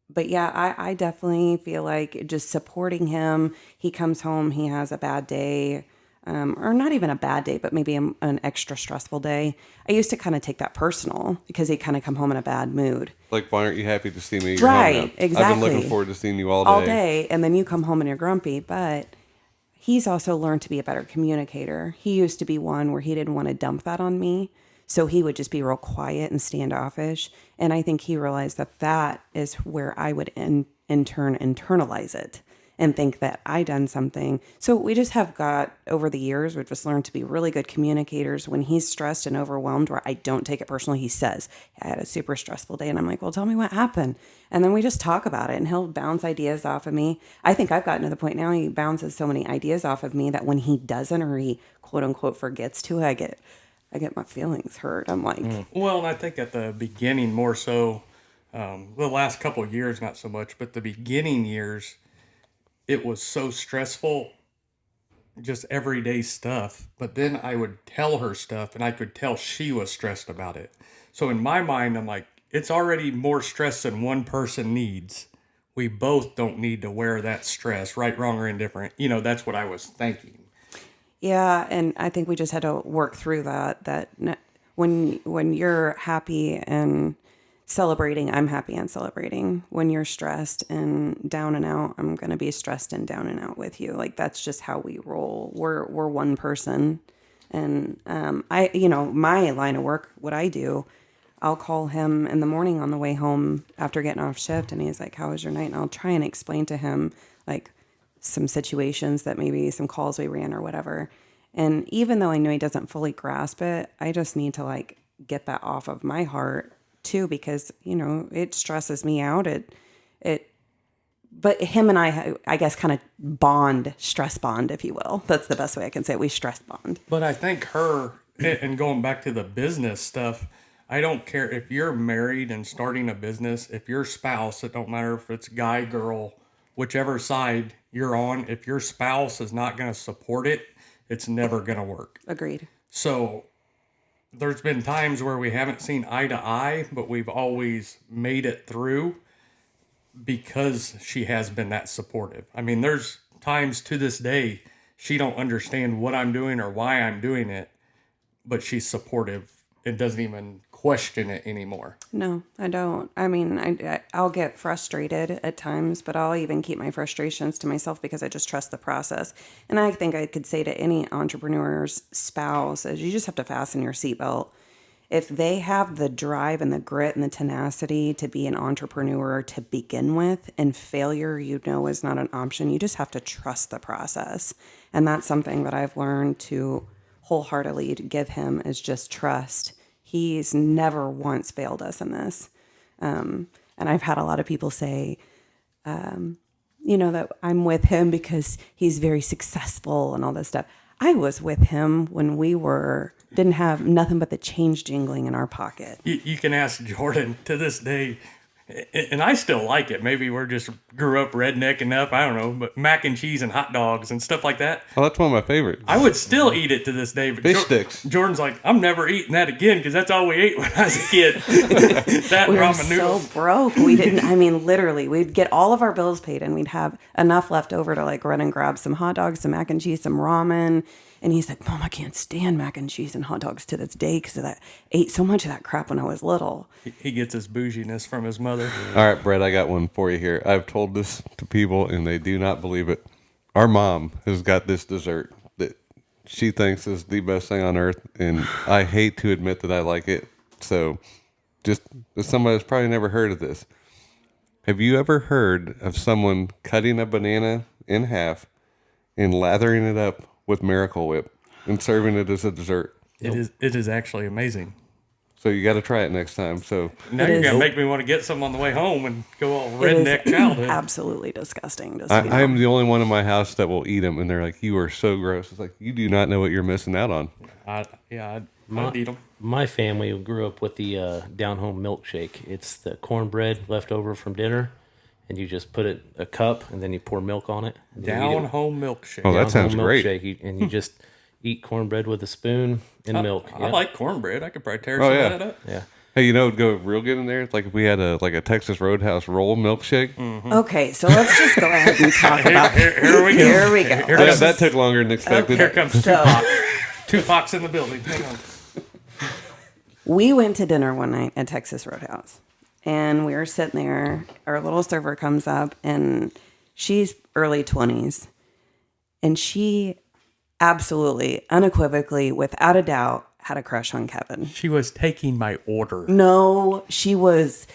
But yeah, I definitely feel like just supporting him. He comes home, he has a bad day, or not even a bad day, but maybe an extra stressful day. I used to kind of take that personal because he'd kind of come home in a bad mood. Like, why aren't you happy to see me? You're Right, home now. exactly. I've been looking forward to seeing you all day. All day, and then you come home and you're grumpy. But he's also learned to be a better communicator. He used to be one where he didn't want to dump that on me. So he would just be real quiet and standoffish. And I think he realized that that is where I would in turn internalize it and think that I done something. So we just have got, over the years, we've just learned to be really good communicators. When he's stressed and overwhelmed, where I don't take it personally, he says, I had a super stressful day. And I'm like, well, tell me what happened. And then we just talk about it and he'll bounce ideas off of me. I think I've gotten to the point now he bounces so many ideas off of me that when he doesn't, or he quote unquote forgets to, I get my feelings hurt. I'm like, Well, and I think at the beginning more so, the last couple of years, not so much, but the beginning years, it was so stressful, just everyday stuff. But then I would tell her stuff and I could tell she was stressed about it. So in my mind, I'm like, it's already more stress than one person needs. We both don't need to wear that stress, right, wrong, or indifferent. That's what I was thinking. yeah. And I think we just had to work through that when you're happy and celebrating, I'm happy and celebrating. When you're stressed and down and out, I'm going to be stressed and down and out with you. Like, that's just how we roll. We're one person. And my line of work, what I do, I'll call him in the morning on the way home after getting off shift, and he's like, how was your night? And I'll try and explain to him, like, some situations that maybe some calls we ran or whatever. And even though I know he doesn't fully grasp it, I just need to, like, get that off of my heart too, because, it stresses me out. But him and I guess, kind of stress bond, if you will. That's the best way I can say it. We stress bond. But I think and going back to the business stuff, I don't care if you're married and starting a business, if your spouse, it don't matter if it's guy, girl, whichever side you're on, if your spouse is not going to support it, it's never going to work. Agreed. So there's been times where we haven't seen eye to eye, but we've always made it through because she has been that supportive. I mean, there's times to this day she don't understand what I'm doing or why I'm doing it, but she's supportive and doesn't even question it anymore. No, I don't. I mean, I'll get frustrated at times, but I'll even keep my frustrations to myself because I just trust the process. And I think I could say to any entrepreneur's spouse is you just have to fasten your seatbelt. If they have the drive and the grit and the tenacity to be an entrepreneur to begin with, and failure, is not an option, you just have to trust the process. And that's something that I've learned to wholeheartedly give him, is just trust. He's never once failed us in this. And I've had a lot of people say, that I'm with him because he's very successful and all this stuff. I was with him when we didn't have nothing but the change jingling in our pocket. You can ask Jordan to this day, and I still like it. Maybe we're just grew up redneck enough. I don't know, but mac and cheese and hot dogs and stuff like that. Oh, that's one of my favorites. I would still eat it to this day. But Fish sticks. Jordan's like, I'm never eating that again because that's all we ate when I was a kid. That We were ramen noodles. so broke. We didn't, literally, we'd get all of our bills paid and we'd have enough left over to, like, run and grab some hot dogs, some mac and cheese, some ramen. And he's like, Mom, I can't stand mac and cheese and hot dogs to this day because I ate so much of that crap when I was little. He gets his bouginess from his mother. All right, Brett, I got one for you here. I've told this to people, and they do not believe it. Our mom has got this dessert that she thinks is the best thing on earth, and I hate to admit that I like it. So, just as somebody that's probably never heard of this, have you ever heard of someone cutting a banana in half and lathering it up with Miracle Whip and serving it as a dessert? It is actually amazing. So you got to try it next time. So Now It you're is. going to make me want to get some on the way home and go all It is redneck childhood. absolutely disgusting. Just, I am the only one in my house that will eat them, and they're like, "You are so gross." It's like, you do not know what you're missing out on. I'd eat them. My family grew up with the down home milkshake. It's the cornbread left over from dinner, and you just put it a cup, and then you pour milk on it. And you eat Down it. home milkshake. Oh, that Down sounds home great. milkshake, and you just eat cornbread with a spoon and milk. I like cornbread. I could probably tear Oh, some yeah. of that up. Yeah. Hey, you know, it'd go real good in there. It's like if we had a Texas Roadhouse roll milkshake. Okay, so let's just go ahead and talk about Here we go. Here we go. Here Yeah, comes, that took longer than expected. here comes So Tupac's in the building. Hang on. we went to dinner one night at Texas Roadhouse, and we were sitting there. Our little server comes up, and she's early 20s, and she absolutely, unequivocally, without a doubt, had a crush on Kevin. She was taking my order. No, she was.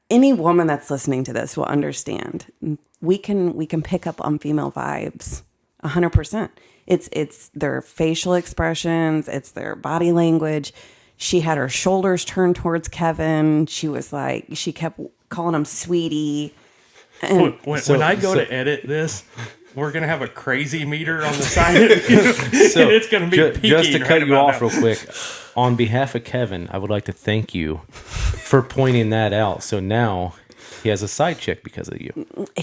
Any woman that's listening to this will understand. We can pick up on female vibes 100%. It's their facial expressions, it's their body language. She had her shoulders turned towards Kevin. She was like, she kept calling him sweetie. And When I go to edit this, we're gonna have a crazy meter on the side of it. So, It's gonna be peaking just to right cut you about off now. real quick, on behalf of Kevin, I would like to thank you for pointing that out. So now he has a side chick because of you.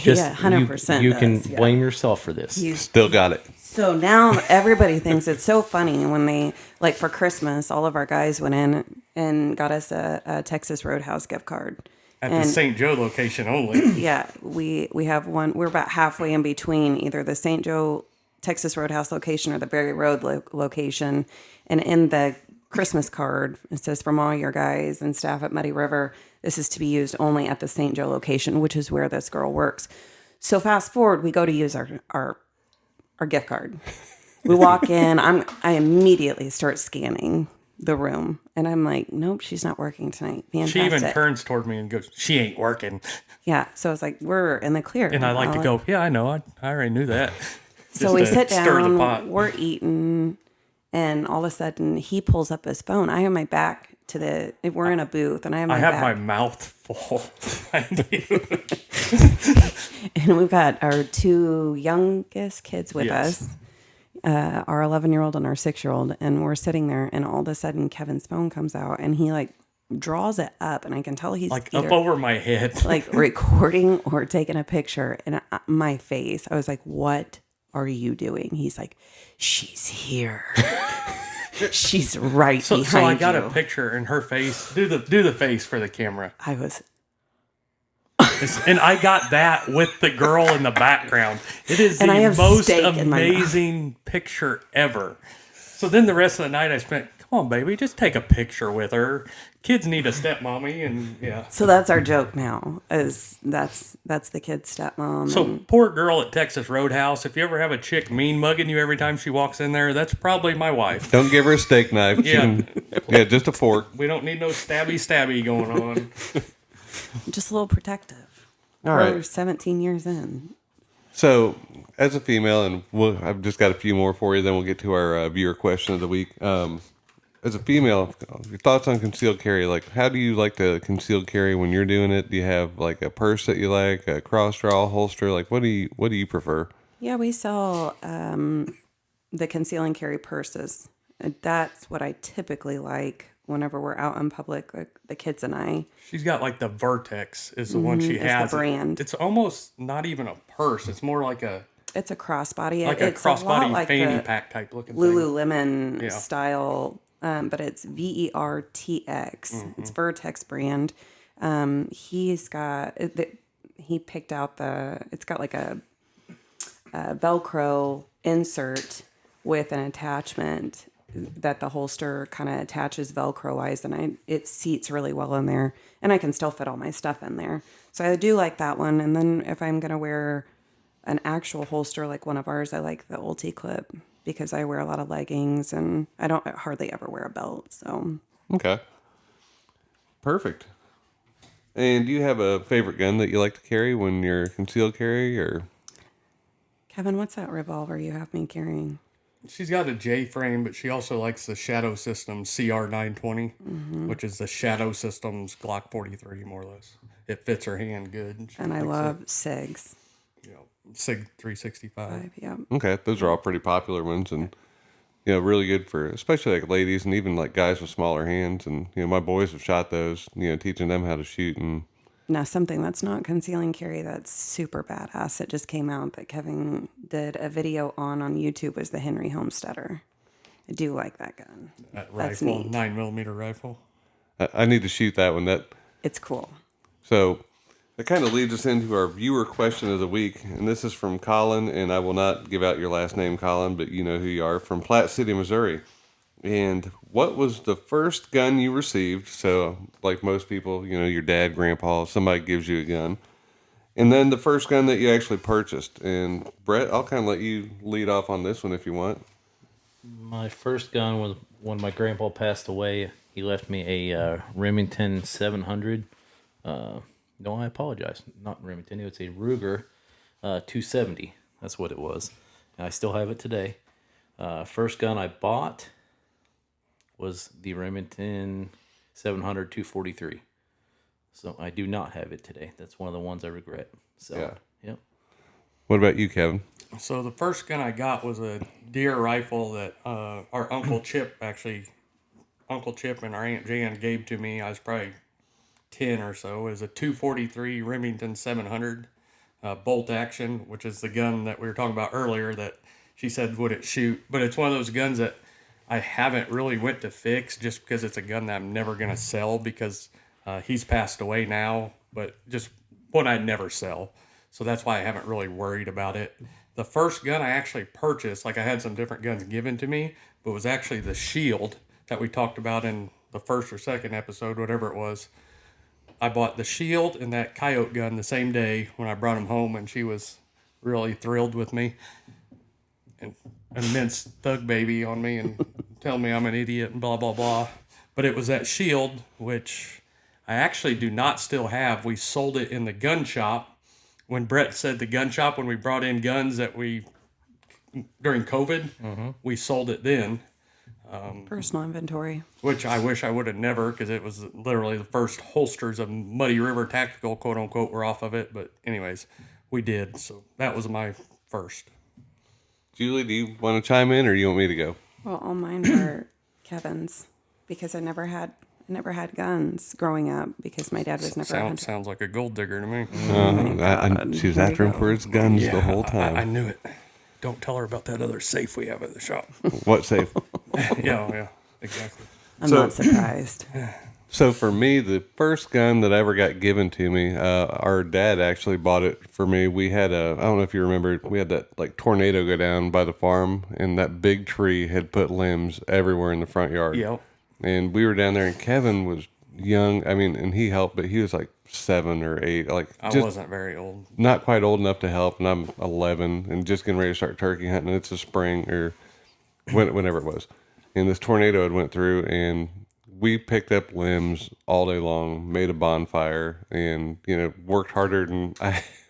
Yeah, 100% You can does, yeah. blame yourself for this. Still got it. So now everybody thinks it's so funny when they, like, for Christmas, all of our guys went in and got us a Texas Roadhouse gift card. At the And- St. Joe location only. Yeah, we have one. We're about halfway in between either the St. Joe Texas Roadhouse location or the Berry Road location. And in the Christmas card, it says, "From all your guys and staff at Muddy River, This is to be used only at the St. Joe location, which is where this girl works. So fast forward, we go to use our gift card. We walk in. I immediately start scanning the room, and I'm like, nope, she's not working tonight. Fantastic. She even turns toward me and goes, "She ain't working." Yeah. So it's like, we're in the clear. And I like to go, "Yeah, I know. I already knew that." So Just we to sit stir the down, pot. we're eating, and all of a sudden he pulls up his phone. I have my back to we're in a booth, and I have my I have back. my mouth full. I do. And we've got our two youngest kids with Yes. us, our 11-year-old and our 6-year-old, and we're sitting there, and all of a sudden Kevin's phone comes out, and he like draws it up, and I can tell he's Like either up over my head. like recording or taking a picture. And my face, I was like, "What are you doing?" He's like, "She's here." She's right So behind I got you. a picture in her face. Do the face for the camera. I was And I got that with the girl in the background. It is And I the have most steak in my mouth. amazing picture ever. So then the rest of the night I spent, come on, baby, just take a picture with her. Kids need a stepmommy, and yeah. so that's our joke now. Is that's the kid's stepmom. So and poor girl at Texas Roadhouse. If you ever have a chick mean mugging you every time she walks in there, that's probably my wife. Don't give her a steak knife. She Yeah. yeah, just a fork. We don't need no stabby going on. just a little protective. All We're right. 17 years in. So, as a female, and I've just got a few more for you, then we'll get to our viewer question of the week. As a female, your thoughts on concealed carry? Like, how do you like to concealed carry when you're doing it? Do you have like a purse that you like, a cross draw holster? Like, what do you prefer? Yeah, we sell the conceal and carry purses. That's what I typically like whenever we're out in public, like the kids and I. She's got like the Vertex is the one she it's the has. brand. It's almost not even a purse. It's more like a It's a crossbody. like It's a crossbody lot like fanny the pack type looking thing. Lululemon Yeah. style, but it's VERTX. It's Vertex brand. He's got he picked out it's got like a Velcro insert with an attachment that the holster kind of attaches Velcro wise, and it seats really well in there, and I can still fit all my stuff in there. So I do like that one. And then if I'm gonna wear an actual holster like one of ours, I like the Ulti Clip because I wear a lot of leggings and I don't hardly ever wear a belt. So Okay. Perfect. And do you have a favorite gun that you like to carry when you're concealed carry, or? Kevin, what's that revolver you have me carrying? She's got a J frame, but she also likes the Shadow Systems CR920, which is the Shadow Systems Glock 43, more or less. It fits her hand good. She And I likes love SIGs. it, SIG 365. Yeah. Okay, those are all pretty popular ones, and really good for especially like ladies and even like guys with smaller hands. And my boys have shot those. Teaching them how to shoot. And Now, something that's not conceal and carry that's super badass. It just came out that Kevin did a video on YouTube was the Henry Homesteader. I do like that gun. That That's rifle, neat. 9mm rifle. I need to shoot that one. It's cool. So that kind of leads us into our viewer question of the week, and this is from Colin. And I will not give out your last name, Colin, but you know who you are, from Platte City, Missouri. And what was the first gun you received? So, like most people, your dad, grandpa, somebody gives you a gun. And then the first gun that you actually purchased. And Brett, I'll kind of let you lead off on this one if you want. My first gun was when my grandpa passed away. He left me a Remington 700. No, I apologize. Not Remington. It was a Ruger 270. That's what it was. And I still have it today. First gun I bought was the Remington 700 243. So I do not have it today. That's one of the ones I regret. So, Yeah. Yep. What about you, Kevin? So the first gun I got was a deer rifle that our Uncle Chip and our Aunt Jan gave to me. I was probably 10 or so. It was a 243 Remington 700 bolt action, which is the gun that we were talking about earlier that she said wouldn't shoot. But it's one of those guns that I haven't really went to fix just because it's a gun that I'm never going to sell because he's passed away now, but just one I'd never sell. So that's why I haven't really worried about it. The first gun I actually purchased, like I had some different guns given to me, but it was actually the Shield that we talked about in the first or second episode, whatever it was. I bought the shield and that coyote gun the same day when I brought him home, and she was really thrilled with me. And an immense thug baby on me and tell me I'm an idiot and blah, blah, blah. But it was that shield, which I actually do not still have. We sold it in the gun shop. When Brett said the gun shop, when we brought in guns during COVID, we sold it then. Personal inventory. Which I wish I would have never, because it was literally the first holsters of Muddy River Tactical, quote unquote, were off of it. But anyways, we did. So that was my first. Julie, do you want to chime in, or do you want me to go? Well, all mine were Kevin's because I never had guns growing up because my dad was never a hunter. Sounds like a gold digger to me. She was after him for his guns the whole time. I knew it. Don't tell her about that other safe we have at the shop. What safe? Yeah, exactly. I'm not surprised. So for me, the first gun that ever got given to me, our dad actually bought it for me. We had I don't know if you remember, we had that like tornado go down by the farm, and that big tree had put limbs everywhere in the front yard. Yep. And we were down there, and Kevin was young. I mean, and he helped, but he was like 7 or 8. Like I just wasn't very old. not quite old enough to help, and I'm 11 and just getting ready to start turkey hunting. It's a spring or whenever it was, and this tornado had went through, and we picked up limbs all day long, made a bonfire, and worked harder than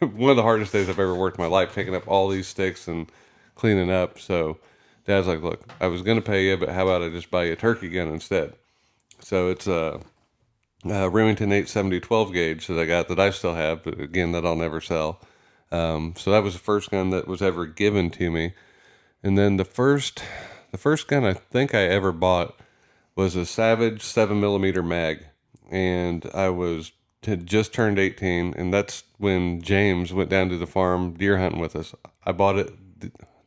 one of the hardest days I've ever worked in my life, picking up all these sticks and cleaning up. So Dad's like, look, I was going to pay you, but how about I just buy you a turkey gun instead? So it's a Remington 870 12 gauge that I got that I still have, but again, that I'll never sell. So that was the first gun that was ever given to me. And then the first gun I think I ever bought was a Savage 7mm mag. And I had just turned 18, and that's when James went down to the farm deer hunting with us. I bought it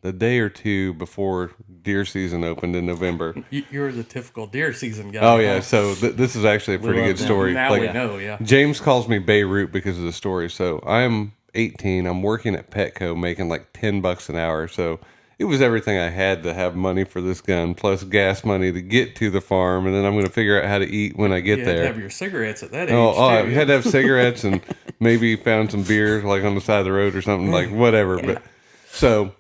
the day or two before deer season opened in November. You're the typical deer season guy. Oh, yeah. So this is actually a pretty good story. Now we know, yeah. James calls me Beirut because of the story. So I'm 18. I'm working at Petco making like $10 an hour. So it was everything I had to have money for this gun, plus gas money to get to the farm. And then I'm going to figure out how to eat when I get You there. had to have your cigarettes at that age, I too. had to have cigarettes and maybe found some beer like on the side of the road or something, like whatever. But so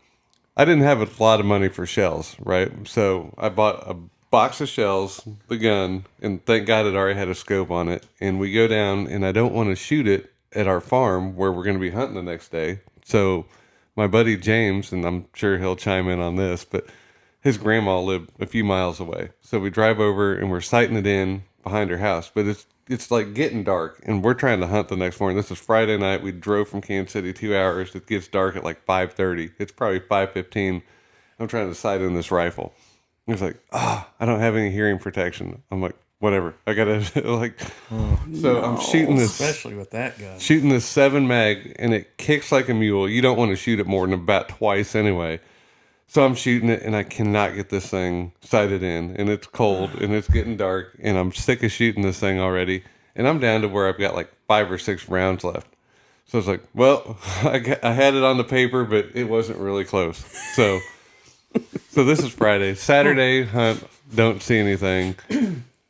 I didn't have a lot of money for shells, right? So I bought a box of shells, the gun, and thank God it already had a scope on it. And we go down, and I don't want to shoot it at our farm where we're going to be hunting the next day. So my buddy James, and I'm sure he'll chime in on this, but his grandma lived a few miles away. So we drive over, and we're sighting it in behind her house. But it's like getting dark, and we're trying to hunt the next morning. This is Friday night. We drove from Kansas City 2 hours. It gets dark at like 5:30. It's probably 5:15. I'm trying to sight in this rifle. It's like, I don't have any hearing protection. I'm like, whatever. I gotta I'm shooting this, Especially with that gun. shooting this 7 mag, and it kicks like a mule. You don't want to shoot it more than about twice anyway. So I'm shooting it, and I cannot get this thing sighted in, and it's cold, and it's getting dark, and I'm sick of shooting this thing already, and I'm down to where I've got like 5 or 6 rounds left. So it's like, well, I had it on the paper, but it wasn't really close. So this is Friday. Saturday hunt, don't see anything,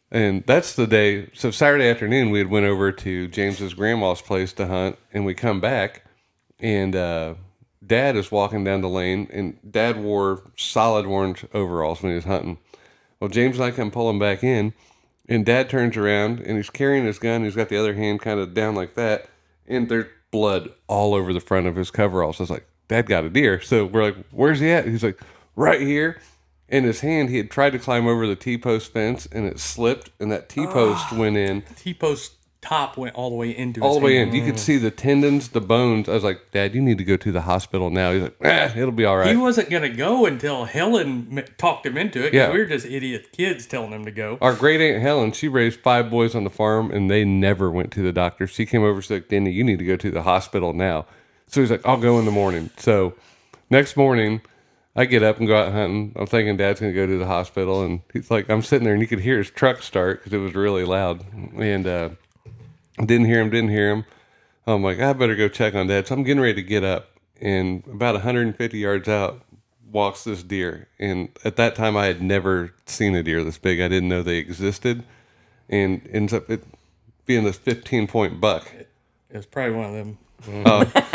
and that's the day. So Saturday afternoon, we had went over to James's grandma's place to hunt, and we come back, and Dad is walking down the lane, and Dad wore solid orange overalls when he was hunting. Well, James and I come pulling back in, and Dad turns around, and he's carrying his gun. He's got the other hand kind of down like that, and there's blood all over the front of his coveralls. I was like, Dad got a deer. So we're like, where's he at? He's like, right here. In his hand, he had tried to climb over the T-post fence, and it slipped, and that T-post went in. T-post top went all the way into All his the way hand. in. You could see the tendons, the bones. I was like, Dad, you need to go to the hospital now. He's like, it'll be all right. He wasn't going to go until Helen talked him into it. 'Cause Yeah. we were just idiot kids telling him to go. Our great aunt Helen, she raised 5 boys on the farm, and they never went to the doctor. She came over, she's like, Danny, you need to go to the hospital now. So he's like, I'll go in the morning. So next morning, I get up and go out hunting. I'm thinking Dad's going to go to the hospital, and he's like, I'm sitting there, and you could hear his truck start because it was really loud. And didn't hear him. I'm like, I better go check on Dad. So I'm getting ready to get up, and about 150 yards out walks this deer. And at that time, I had never seen a deer this big. I didn't know they existed. And ends up, being this 15-point buck. It's probably one of them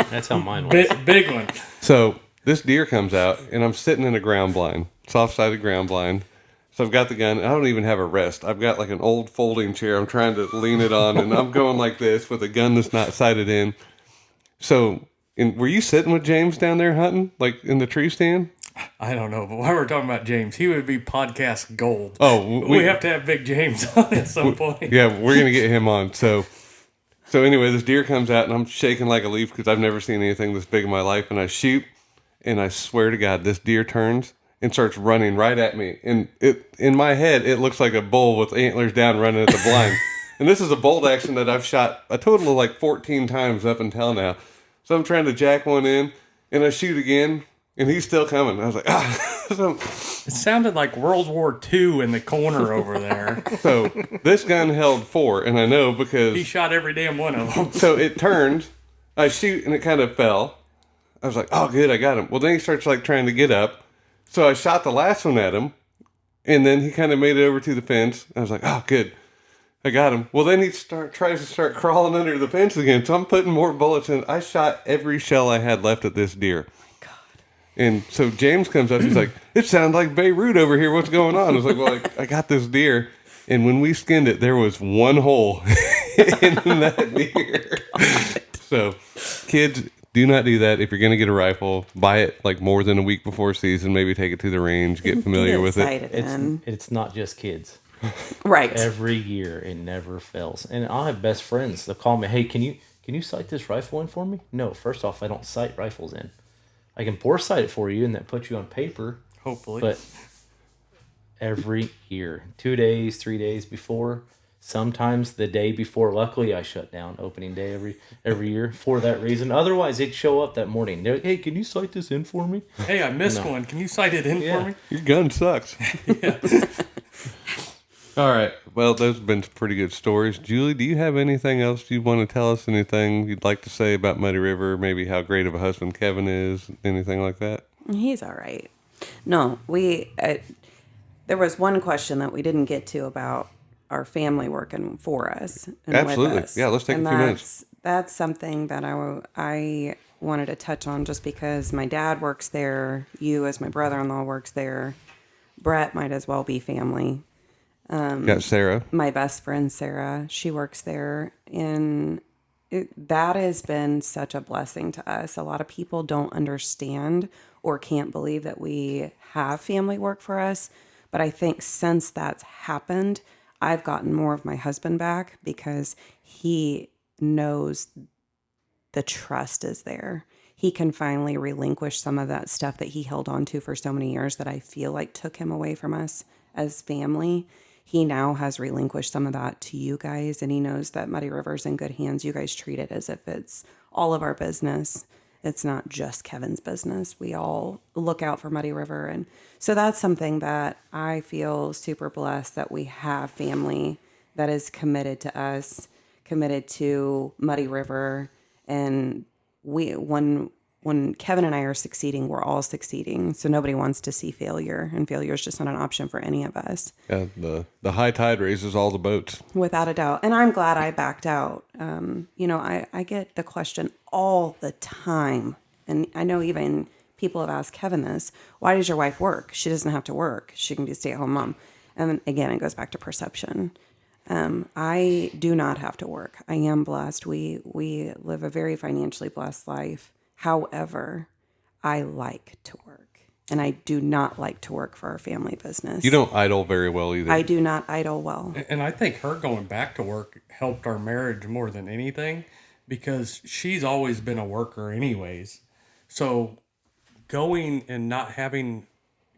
That's how mine was. big one. So this deer comes out, and I'm sitting in a ground blind, soft-sided ground blind. So I've got the gun. I don't even have a rest. I've got like an old folding chair. I'm trying to lean it on, and I'm going like this with a gun that's not sighted in. So, were you sitting with James down there hunting, like in the tree stand? I don't know, but while we're talking about James, he would be podcast gold. Oh, we have to have Big James on at some point. Yeah, we're gonna get him on. So anyway, this deer comes out, and I'm shaking like a leaf because I've never seen anything this big in my life. And I shoot, and I swear to God, this deer turns and starts running right at me. And in my head, it looks like a bull with antlers down running at the blind. And this is a bolt action that I've shot a total of like 14 times up until now. So I'm trying to jack one in, and I shoot again, and he's still coming. I was like, ah. It sounded like World War II in the corner over there. So this gun held 4, and I know because... He shot every damn one of them. So it turned, I shoot, and it kind of fell. I was like, oh, good, I got him. Well, then he starts like trying to get up. So I shot the last one at him, and then he kind of made it over to the fence. I was like, oh, good, I got him. Well, then he tries to start crawling under the fence again. So I'm putting more bullets in. I shot every shell I had left at this deer. And so James comes up, he's like, it sounds like Beirut over here. What's going on? I was like, well, I got this deer. And when we skinned it, there was one hole in that deer. So kids, do not do that. If you're going to get a rifle, buy it like more than a week before season. Maybe take it to the range, get familiar with it. It's not just kids. Right. Every year, it never fails. And I'll have best friends. They'll call me, hey, can you sight this rifle in for me? No, first off, I don't sight rifles in. I can bore sight it for you, and that puts you on paper. Hopefully. But every year, 2 days, 3 days before, sometimes the day before. Luckily, I shut down opening day every year for that reason. Otherwise, they'd show up that morning. They're like, hey, can you sight this in for me? Hey, I missed one. Can you sight it in for me? Your gun sucks. All right. Well, those have been some pretty good stories. Julie, do you have anything else you want to tell us? Anything you'd like to say about Muddy River? Maybe how great of a husband Kevin is? Anything like that? He's all right. No, there was one question that we didn't get to about our family working for us. And Absolutely. with us. Yeah, let's take And a few minutes. That's something that I wanted to touch on just because my dad works there. You, as my brother-in-law, works there. Brett might as well be family. Got Sarah. My best friend, Sarah, she works there. And that has been such a blessing to us. A lot of people don't understand or can't believe that we have family work for us. But I think since that's happened, I've gotten more of my husband back because he knows the trust is there. He can finally relinquish some of that stuff that he held on to for so many years that I feel like took him away from us as family. He now has relinquished some of that to you guys, and he knows that Muddy River's in good hands. You guys treat it as if it's all of our business. It's not just Kevin's business. We all look out for Muddy River. And so that's something that I feel super blessed that we have family that is committed to us, committed to Muddy River. And when Kevin and I are succeeding, we're all succeeding. So nobody wants to see failure, and failure is just not an option for any of us. Yeah, the high tide raises all the boats. Without a doubt. And I'm glad I backed out. I get the question all the time. And I know even people have asked Kevin this, why does your wife work? She doesn't have to work. She can be a stay-at-home mom. And again, it goes back to perception. I do not have to work. I am blessed. We live a very financially blessed life. However, I like to work, and I do not like to work for our family business. You don't idle very well either. I do not idle well. And I think her going back to work helped our marriage more than anything because she's always been a worker anyways. So going and not having,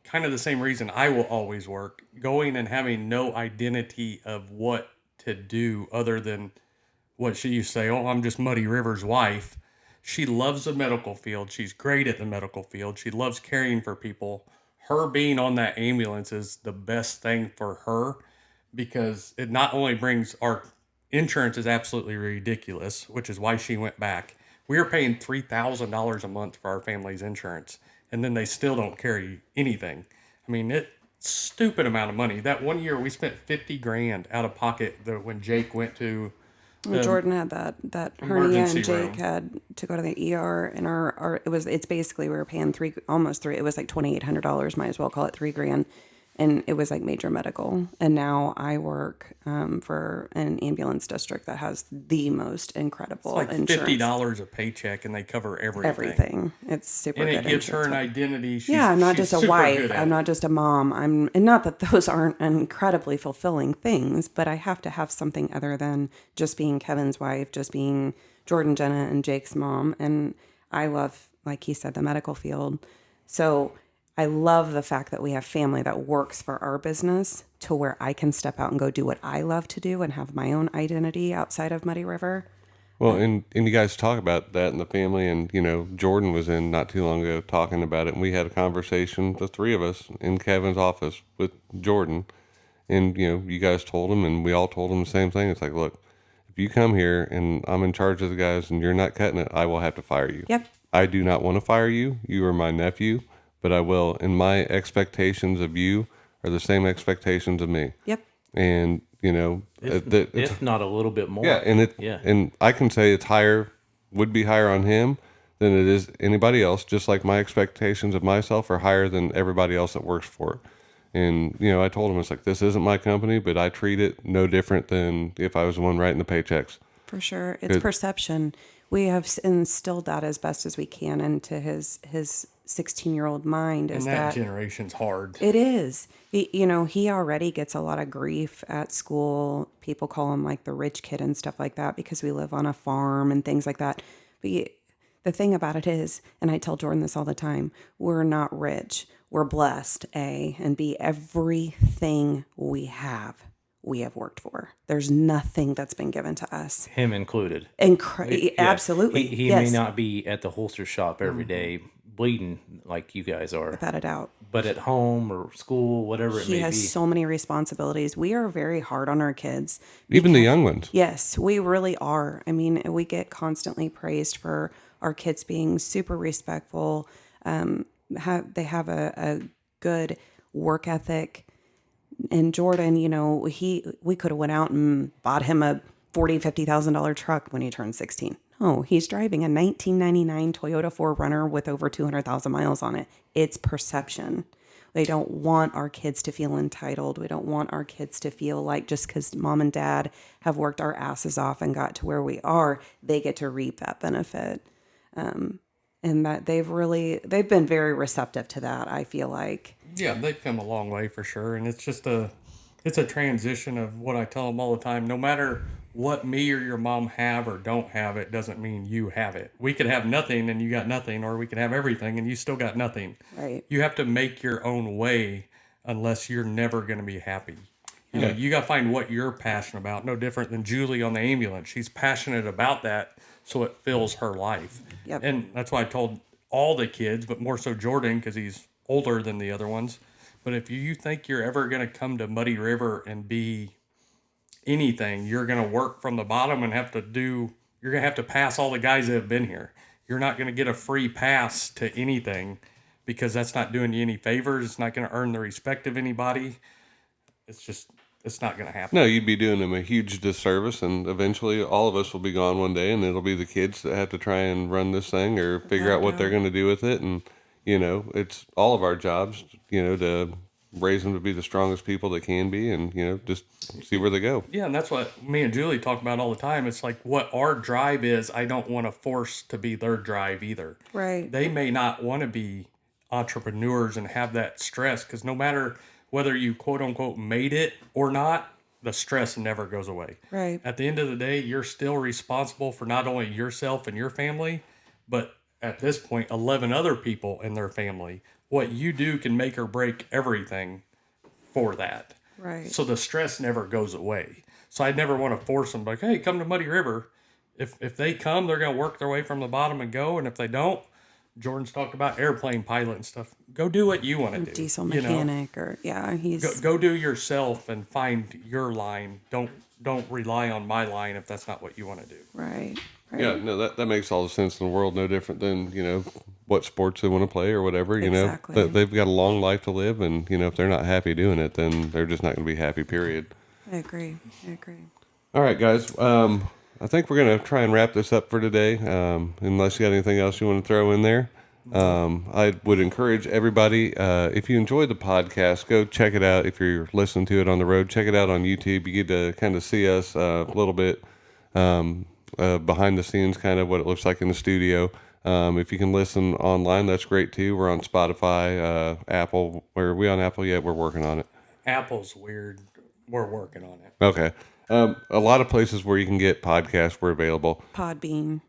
kind of the same reason I will always work, going and having no identity of what to do other than what she used to say, oh, I'm just Muddy River's wife. She loves the medical field. She's great at the medical field. She loves caring for people. Her being on that ambulance is the best thing for her because it not only brings our insurance is absolutely ridiculous, which is why she went back. We are paying $3,000 a month for our family's insurance, and then they still don't carry anything. I mean, it's stupid amount of money. That one year we spent $50,000 out of pocket when Jake went to Well, Jordan had that hernia, Emergency and Jake room. had to go to the ER. And it's basically we were paying almost three. It was like $2,800. Might as well call it $3,000. And it was like major medical. And now I work for an ambulance district that has the most incredible Like insurance. $50 a paycheck, and they cover everything. Everything. It's super And good. it gives her an insurance. identity. Yeah, I'm not she's just a super wife. good at I'm it. not just a mom. And not that those aren't incredibly fulfilling things, but I have to have something other than just being Kevin's wife, just being Jordan, Jenna, and Jake's mom. And I love, like he said, the medical field. So I love the fact that we have family that works for our business to where I can step out and go do what I love to do and have my own identity outside of Muddy River. Well, and you guys talk about that in the family, and Jordan was in not too long ago talking about it, and we had a conversation, the three of us, in Kevin's office with Jordan, and you guys told him, and we all told him the same thing. It's like, look, if you come here and I'm in charge of the guys, and you're not cutting it, I will have to fire you. Yep. I do not want to fire you. You are my nephew, but I will. And my expectations of you are the same expectations of me. Yep. And it's If not a little bit more. yeah, and I can say it's would be higher on him than it is anybody else. Just like my expectations of myself are higher than everybody else that works for it. And I told him, it's like, this isn't my company, but I treat it no different than if I was the one writing the paychecks. For sure. It's perception. We have instilled that as best as we can into his 16-year-old mind. And Is that that generation's hard. it is. He already gets a lot of grief at school. People call him like the rich kid and stuff like that because we live on a farm and things like that. But the thing about it is, and I tell Jordan this all the time, we're not rich. We're blessed, A, and B, everything we have worked for. There's nothing that's been given to us. Him included. Yeah, absolutely. He Yes, may not be at the holster shop every day bleeding like you guys are, without a doubt. but at home or school, whatever it He may has be. so many responsibilities. We are very hard on our kids. Even the young ones. Yes, we really are. I mean, we get constantly praised for our kids being super respectful. They have a good work ethic. And Jordan, we could have went out and bought him a $40,000-$50,000 truck when he turned 16. No, he's driving a 1999 Toyota 4Runner with over 200,000 miles on it. It's perception. They don't want our kids to feel entitled. We don't want our kids to feel like just because mom and dad have worked our asses off and got to where we are, they get to reap that benefit. And that they've been very receptive to that, I feel like. Yeah, they've come a long way for sure, and it's a transition of what I tell them all the time. No matter what me or your mom have or don't have, it doesn't mean you have it. We could have nothing and you got nothing, or we could have everything and you still got nothing. Right. You have to make your own way, unless you're never going to be happy. You got to find what you're passionate about. No different than Julie on the ambulance. She's passionate about that, so it fills her life. Yep. And that's why I told all the kids, but more so Jordan, because he's older than the other ones. But if you think you're ever going to come to Muddy River and be anything, you're going to work from the bottom and you're going to have to pass all the guys that have been here. You're not going to get a free pass to anything, because that's not doing you any favors. It's not going to earn the respect of anybody. It's not going to happen. No, you'd be doing them a huge disservice, and eventually all of us will be gone one day, and it'll be the kids that have to try and run this thing or figure out what they're going to do with it. And, it's all of our jobs, to raise them to be the strongest people they can be, and, just see where they go. Yeah, and that's what me and Julie talk about all the time. It's like what our drive is, I don't want to force to be their drive either. Right. They may not want to be entrepreneurs and have that stress, because no matter whether you quote unquote made it or not, the stress never goes away. Right. At the end of the day, you're still responsible for not only yourself and your family, but at this point, 11 other people in their family. What you do can make or break everything for that. Right. So the stress never goes away. So I'd never want to force them, like, hey, come to Muddy River. If they come, they're going to work their way from the bottom and go. And if they don't, Jordan's talked about airplane pilot and stuff. Go do what you want to do. Diesel mechanic, or he's Go do yourself and find your line. Don't rely on my line if that's not what you want to do. right. Yeah, no, that makes all the sense in the world. No different than, what sports they want to play or whatever. Exactly. They've got a long life to live, and, if they're not happy doing it, then they're just not going to be happy, period. I agree. All right, guys. I think we're going to try and wrap this up for today, unless you got anything else you want to throw in there. I would encourage everybody, if you enjoyed the podcast, go check it out. If you're listening to it on the road, check it out on YouTube. You get to kind of see us a little bit behind the scenes, kind of what it looks like in the studio. If you can listen online, that's great too. We're on Spotify, Apple. Are we on Apple yet? We're working on it. Apple's weird. We're working on it. Okay. A lot of places where you can get podcasts were available. Podbean.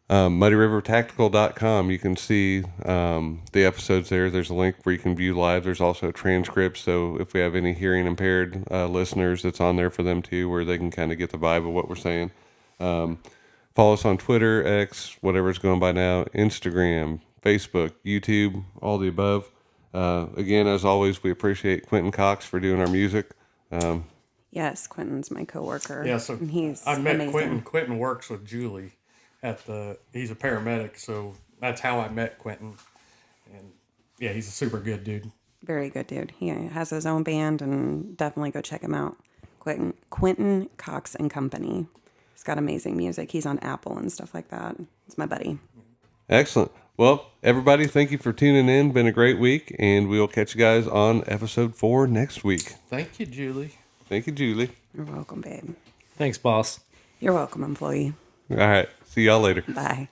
MuddyRiverTactical.com. You can see the episodes there. There's a link where you can view live. There's also transcripts. So if we have any hearing impaired listeners, it's on there for them too, where they can kind of get the vibe of what we're saying. Follow us on Twitter, X, whatever's going by now, Instagram, Facebook, YouTube, all the above. Again, as always, we appreciate Quentin Cox for doing our music. Yes, Quentin's my coworker. Yeah, so and he's I met amazing. Quentin. Quentin works with Julie he's a paramedic, so that's how I met Quentin. And yeah, he's a super good dude. Very good dude. He has his own band, and definitely go check him out. Quentin Cox and Company. He's got amazing music. He's on Apple and stuff like that. It's my buddy. Excellent. Well, everybody, thank you for tuning in. Been a great week, and we will catch you guys on episode 4 next week. Thank you, Julie. Thank you, Julie. You're welcome, babe. Thanks, boss. You're welcome, employee. All right. See y'all later. Bye.